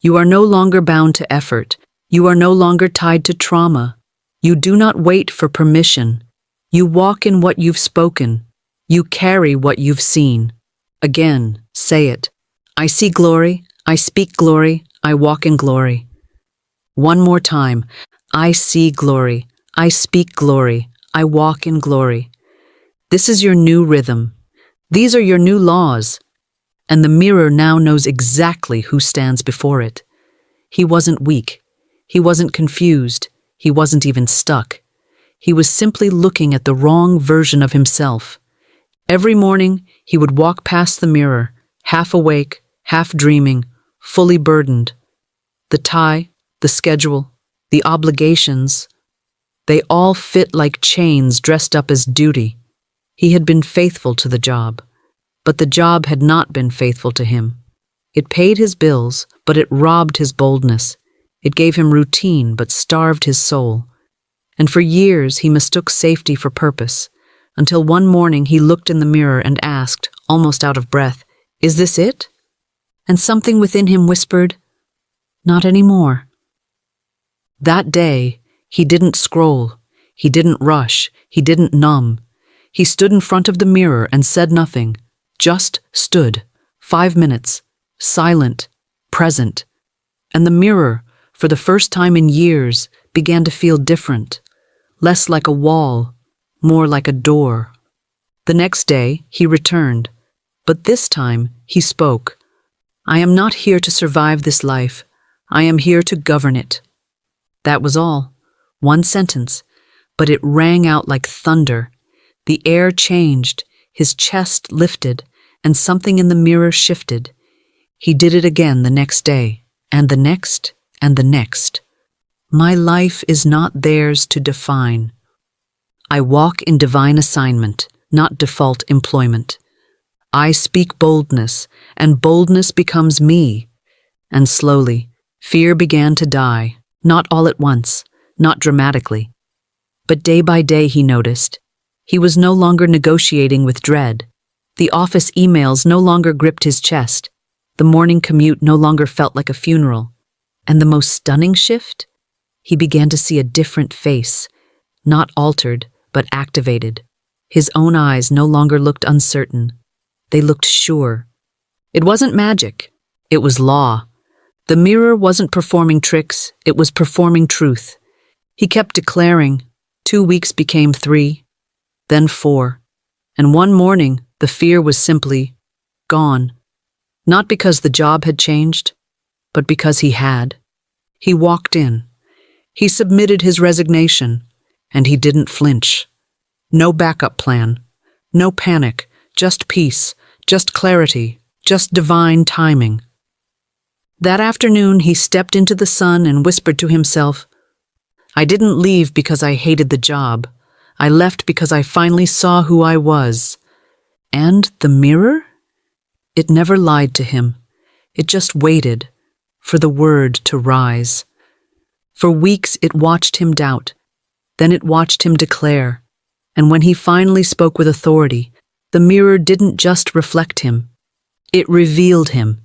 You are no longer bound to effort. You are no longer tied to trauma. You do not wait for permission. You walk in what you've spoken. You carry what you've seen. Again, say it. I see glory, I speak glory, I walk in glory. One more time. I see glory, I speak glory, I walk in glory. This is your new rhythm. These are your new laws. And the mirror now knows exactly who stands before it. He wasn't weak. He wasn't confused. He wasn't even stuck. He was simply looking at the wrong version of himself. Every morning, he would walk past the mirror, half awake, half dreaming, fully burdened. The tie, the schedule, the obligations, they all fit like chains dressed up as duty. He had been faithful to the job, but the job had not been faithful to him. It paid his bills, but it robbed his boldness. It gave him routine, but starved his soul. And for years he mistook safety for purpose, until one morning he looked in the mirror and asked, almost out of breath, "Is this it?" And something within him whispered, "Not anymore." That day, he didn't scroll, he didn't rush, he didn't numb. He stood in front of the mirror and said nothing, just stood, 5 minutes, silent, present. And the mirror, for the first time in years, began to feel different, less like a wall, more like a door. The next day, he returned, but this time he spoke. "I am not here to survive this life. I am here to govern it." That was all. One sentence, but it rang out like thunder. The air changed, his chest lifted, and something in the mirror shifted. He did it again the next day, and the next, and the next. My life is not theirs to define. I walk in divine assignment, not default employment. I speak boldness, and boldness becomes me. And slowly, fear began to die, not all at once, not dramatically. But day by day he noticed. He was no longer negotiating with dread. The office emails no longer gripped his chest. The morning commute no longer felt like a funeral. And the most stunning shift? He began to see a different face, not altered, but activated. His own eyes no longer looked uncertain. They looked sure. It wasn't magic. It was law. The mirror wasn't performing tricks. It was performing truth. He kept declaring. 2 weeks became 3, then 4. And one morning, the fear was simply gone. Not because the job had changed, but because he had. He walked in. He submitted his resignation, and he didn't flinch. No backup plan, no panic, just peace, just clarity, just divine timing. That afternoon, he stepped into the sun and whispered to himself, "I didn't leave because I hated the job. I left because I finally saw who I was." And the mirror? It never lied to him. It just waited for the word to rise. For weeks it watched him doubt. Then it watched him declare. And when he finally spoke with authority, the mirror didn't just reflect him. It revealed him.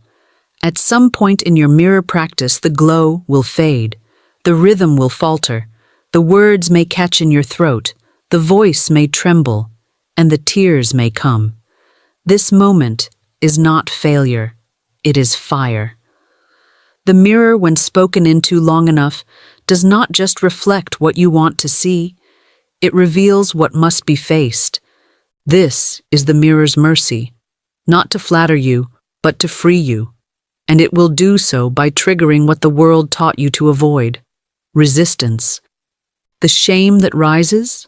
At some point in your mirror practice, the glow will fade. The rhythm will falter. The words may catch in your throat. The voice may tremble. And the tears may come. This moment is not failure. It is fire. The mirror, when spoken into long enough, does not just reflect what you want to see. It reveals what must be faced. This is the mirror's mercy, not to flatter you, but to free you. And it will do so by triggering what the world taught you to avoid: resistance. The shame that rises?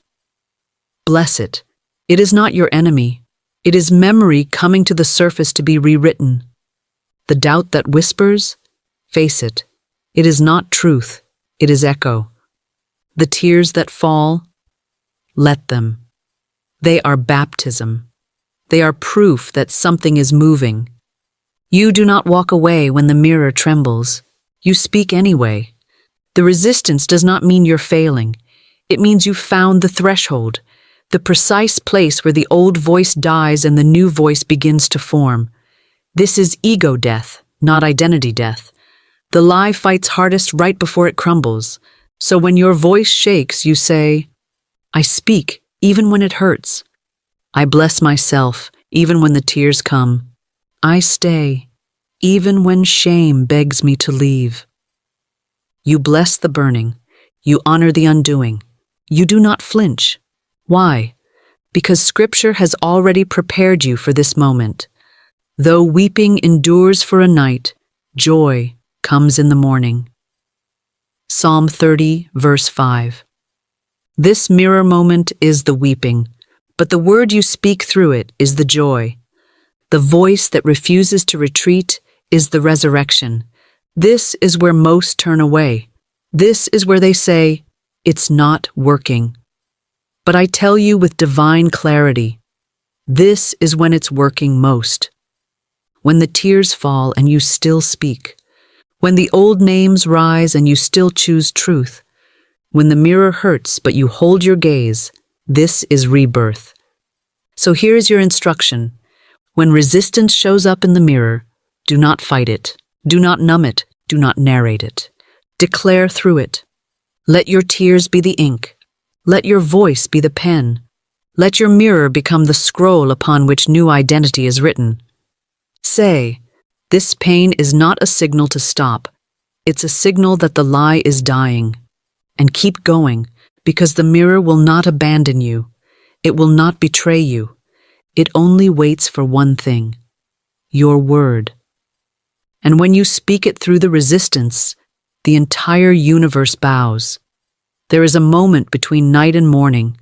Bless it. It is not your enemy. It is memory coming to the surface to be rewritten. The doubt that whispers? Face it. It is not truth. It is echo. The tears that fall? Let them. They are baptism. They are proof that something is moving. You do not walk away when the mirror trembles. You speak anyway. The resistance does not mean you're failing. It means you've found the threshold, the precise place where the old voice dies and the new voice begins to form. This is ego death, not identity death. The lie fights hardest right before it crumbles. So when your voice shakes, you say, I speak, even when it hurts. I bless myself, even when the tears come. I stay, even when shame begs me to leave. You bless the burning. You honor the undoing. You do not flinch. Why? Because Scripture has already prepared you for this moment. Though weeping endures for a night, joy comes in the morning. Psalm 30, verse 5. This mirror moment is the weeping, but the word you speak through it is the joy. The voice that refuses to retreat is the resurrection. This is where most turn away. This is where they say, it's not working. But I tell you with divine clarity, this is when it's working most. When the tears fall and you still speak. When the old names rise and you still choose truth. When the mirror hurts but you hold your gaze, this is rebirth. So here's your instruction. When resistance shows up in the mirror, do not fight it. Do not numb it. Do not narrate it. Declare through it. Let your tears be the ink. Let your voice be the pen. Let your mirror become the scroll upon which new identity is written. Say, this pain is not a signal to stop. It's a signal that the lie is dying. And keep going, because the mirror will not abandon you. It will not betray you. It only waits for one thing, your word. And when you speak it through the resistance, the entire universe bows. There is a moment between night and morning,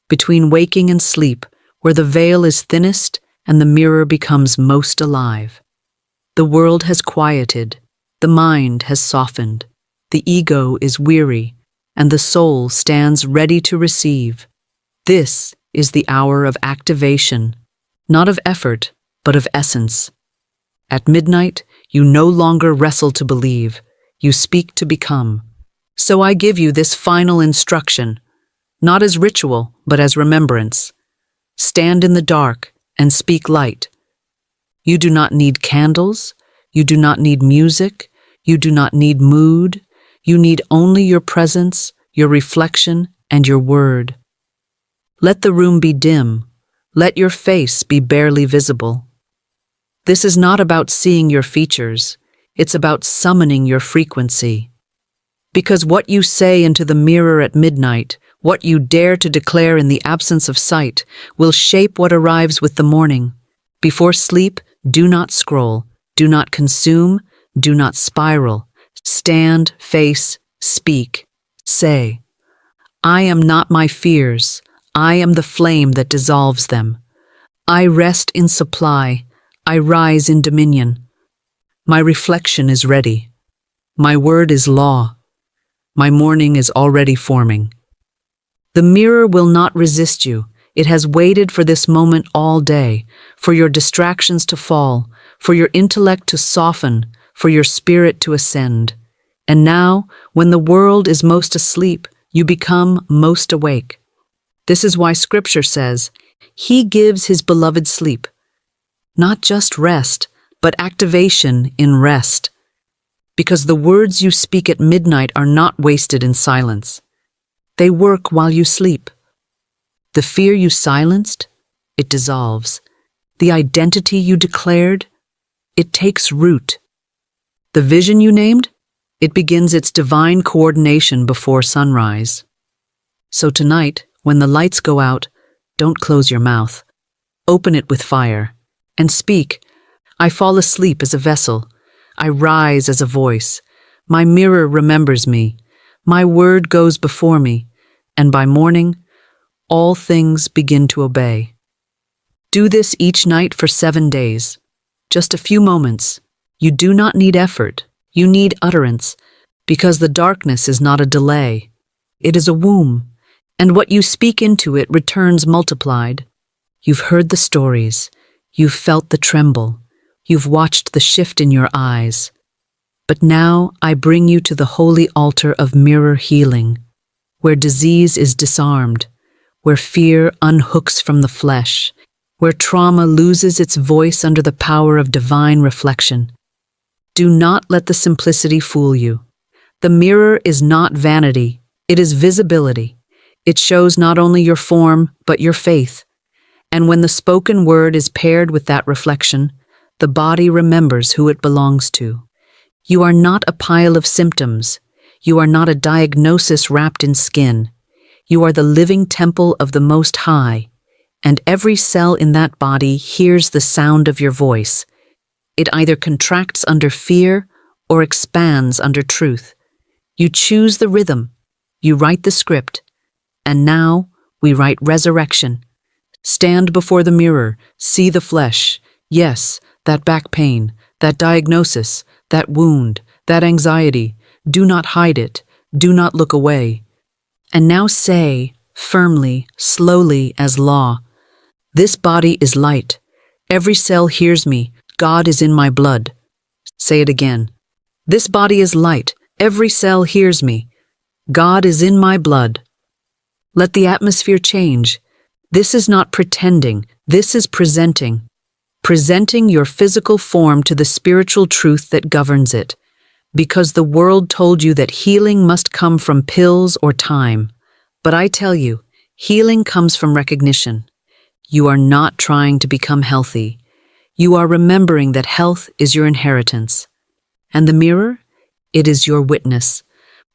between waking and sleep, where the veil is thinnest and the mirror becomes most alive. The world has quieted, the mind has softened, the ego is weary, and the soul stands ready to receive. This is the hour of activation, not of effort, but of essence. At midnight, you no longer wrestle to believe, you speak to become. So I give you this final instruction, not as ritual, but as remembrance. Stand in the dark and speak light. You do not need candles, you do not need music, you do not need mood, you need only your presence, your reflection, and your word. Let the room be dim, let your face be barely visible. This is not about seeing your features, it's about summoning your frequency. Because what you say into the mirror at midnight, what you dare to declare in the absence of sight, will shape what arrives with the morning. Before sleep, do not scroll, do not consume, do not spiral. Stand, face, speak, say, I am not my fears, I am the flame that dissolves them. I rest in supply, I rise in dominion. My reflection is ready. My word is law. My morning is already forming. The mirror will not resist you. It has waited for this moment all day, for your distractions to fall, for your intellect to soften, for your spirit to ascend. And now, when the world is most asleep, you become most awake. This is why Scripture says, He gives His beloved sleep. Not just rest, but activation in rest. Because the words you speak at midnight are not wasted in silence. They work while you sleep. The fear you silenced, it dissolves. The identity you declared, it takes root. The vision you named, it begins its divine coordination before sunrise. So tonight, when the lights go out, don't close your mouth. Open it with fire and speak. I fall asleep as a vessel. I rise as a voice. My mirror remembers me. My word goes before me. And by morning, all things begin to obey. Do this each night for 7 days. Just a few moments. You do not need effort. You need utterance. Because the darkness is not a delay. It is a womb. And what you speak into it returns multiplied. You've heard the stories. You've felt the tremble. You've watched the shift in your eyes. But now I bring you to the holy altar of mirror healing, where disease is disarmed, where fear unhooks from the flesh, where trauma loses its voice under the power of divine reflection. Do not let the simplicity fool you. The mirror is not vanity, it is visibility. It shows not only your form, but your faith. And when the spoken word is paired with that reflection, the body remembers who it belongs to. You are not a pile of symptoms. You are not a diagnosis wrapped in skin. You are the living temple of the Most High, and every cell in that body hears the sound of your voice. It either contracts under fear or expands under truth. You choose the rhythm. You write the script. And now we write resurrection. Stand before the mirror, see the flesh. Yes, that back pain, that diagnosis, that wound, that anxiety. Do not hide it. Do not look away. And now say, firmly, slowly as law, this body is light. Every cell hears me. God is in my blood. Say it again. This body is light. Every cell hears me. God is in my blood. Let the atmosphere change. This is not pretending. This is presenting. Presenting your physical form to the spiritual truth that governs it. Because the world told you that healing must come from pills or time. But I tell you, healing comes from recognition. You are not trying to become healthy. You are remembering that health is your inheritance. And the mirror? It is your witness.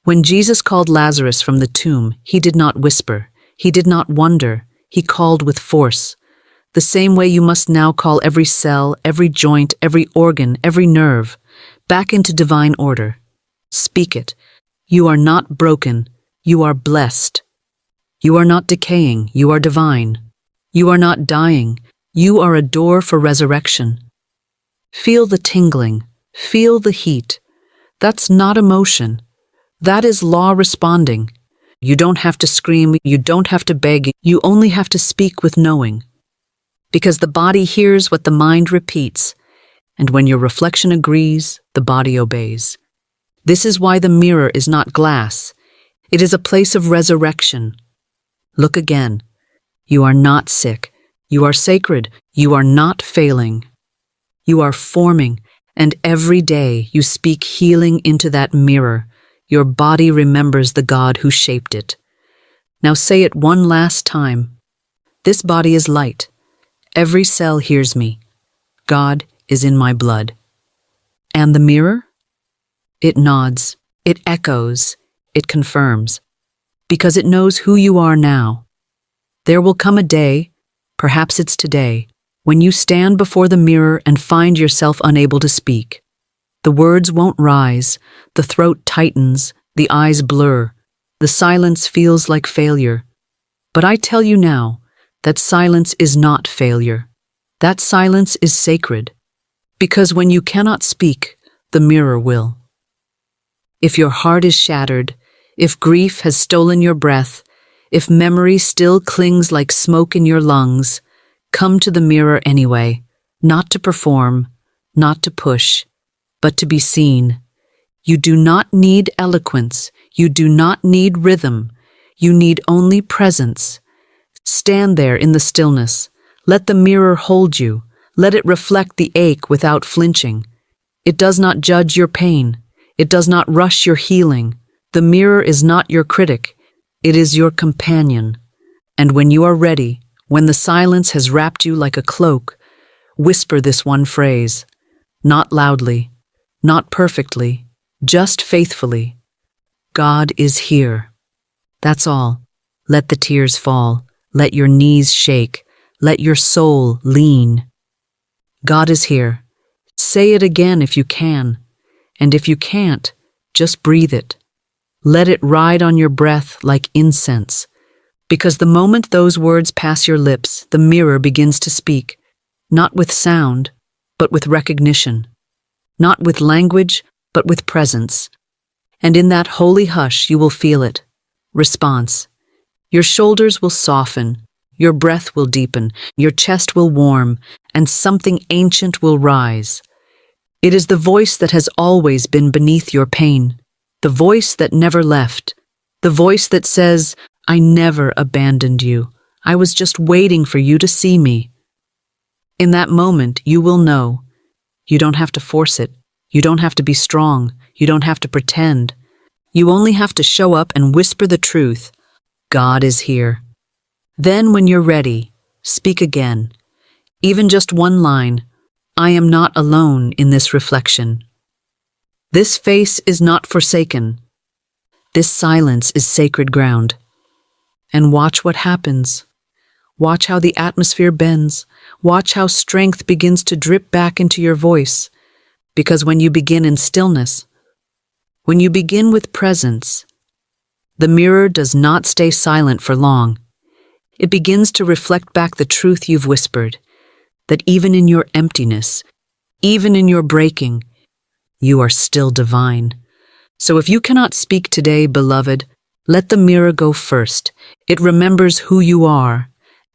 When Jesus called Lazarus from the tomb, he did not whisper. He did not wonder. He called with force. The same way you must now call every cell, every joint, every organ, every nerve, back into divine order. Speak it. You are not broken. You are blessed. You are not decaying. You are divine. You are not dying. You are a door for resurrection. Feel the tingling. Feel the heat. That's not emotion. That is law responding. You don't have to scream, you don't have to beg, you only have to speak with knowing. Because the body hears what the mind repeats, and when your reflection agrees, the body obeys. This is why the mirror is not glass. It is a place of resurrection. Look again. You are not sick. You are sacred. You are not failing. You are forming, and every day you speak healing into that mirror. Your body remembers the God who shaped it. Now say it one last time. This body is light. Every cell hears me. God is in my blood. And the mirror? It nods. It echoes. It confirms. Because it knows who you are now. There will come a day, perhaps it's today, when you stand before the mirror and find yourself unable to speak. The words won't rise, the throat tightens, the eyes blur, the silence feels like failure. But I tell you now that silence is not failure. That silence is sacred. Because when you cannot speak, the mirror will. If your heart is shattered, if grief has stolen your breath, if memory still clings like smoke in your lungs, come to the mirror anyway, not to perform, not to push, but to be seen. You do not need eloquence. You do not need rhythm. You need only presence. Stand there in the stillness. Let the mirror hold you. Let it reflect the ache without flinching. It does not judge your pain. It does not rush your healing. The mirror is not your critic. It is your companion. And when you are ready, when the silence has wrapped you like a cloak, whisper this one phrase, not loudly, not perfectly, just faithfully. God is here. That's all. Let the tears fall. Let your knees shake. Let your soul lean. God is here. Say it again if you can. And if you can't, just breathe it. Let it ride on your breath like incense. Because the moment those words pass your lips, the mirror begins to speak, not with sound, but with recognition. Not with language, but with presence. And in that holy hush, you will feel it. Response. Your shoulders will soften. Your breath will deepen. Your chest will warm. and something ancient will rise. It is the voice that has always been beneath your pain, the voice that never left, the voice that says, "I never abandoned you. I was just waiting for you to see me." In that moment, you will know. You don't have to force it. You don't have to be strong. You don't have to pretend. You only have to show up and whisper the truth. God is here. Then, when you're ready, speak again. Even just one line, "I am not alone in this reflection. This face is not forsaken. This silence is sacred ground." And watch what happens. Watch how the atmosphere bends. Watch how strength begins to drip back into your voice. Because when you begin in stillness, when you begin with presence, the mirror does not stay silent for long. It begins to reflect back the truth you've whispered, that even in your emptiness, even in your breaking, you are still divine. So if you cannot speak today, beloved, let the mirror go first. It remembers who you are,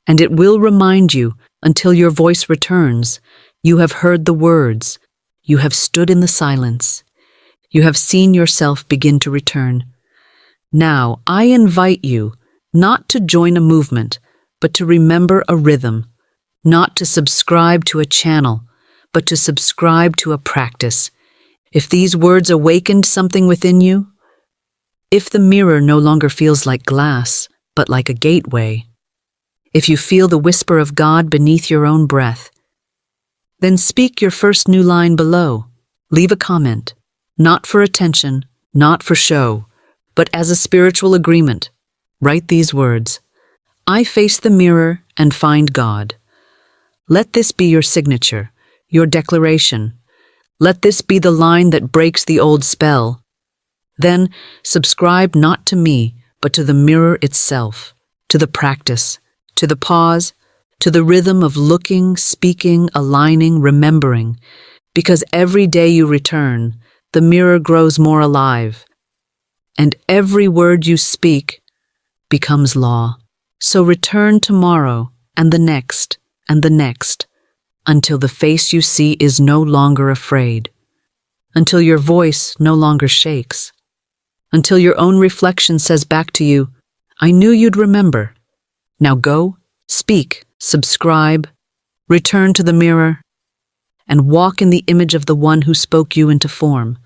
and it will remind you until your voice returns. You have heard the words. You have stood in the silence. You have seen yourself begin to return. Now, I invite you not to join a movement, but to remember a rhythm, not to subscribe to a channel, but to subscribe to a practice. If these words awakened something within you, if the mirror no longer feels like glass, but like a gateway, if you feel the whisper of God beneath your own breath, then speak your first new line below. Leave a comment, not for attention, not for show, but as a spiritual agreement. Write these words: "I face the mirror and find God." Let this be your signature, your declaration. Let this be the line that breaks the old spell. Then subscribe not to me, but to the mirror itself, to the practice, to the pause, to the rhythm of looking, speaking, aligning, remembering. Because every day you return, the mirror grows more alive, and every word you speak becomes law. So return tomorrow, and the next, until the face you see is no longer afraid, until your voice no longer shakes, until your own reflection says back to you, "I knew you'd remember." Now go, speak, subscribe, return to the mirror, and walk in the image of the one who spoke you into form.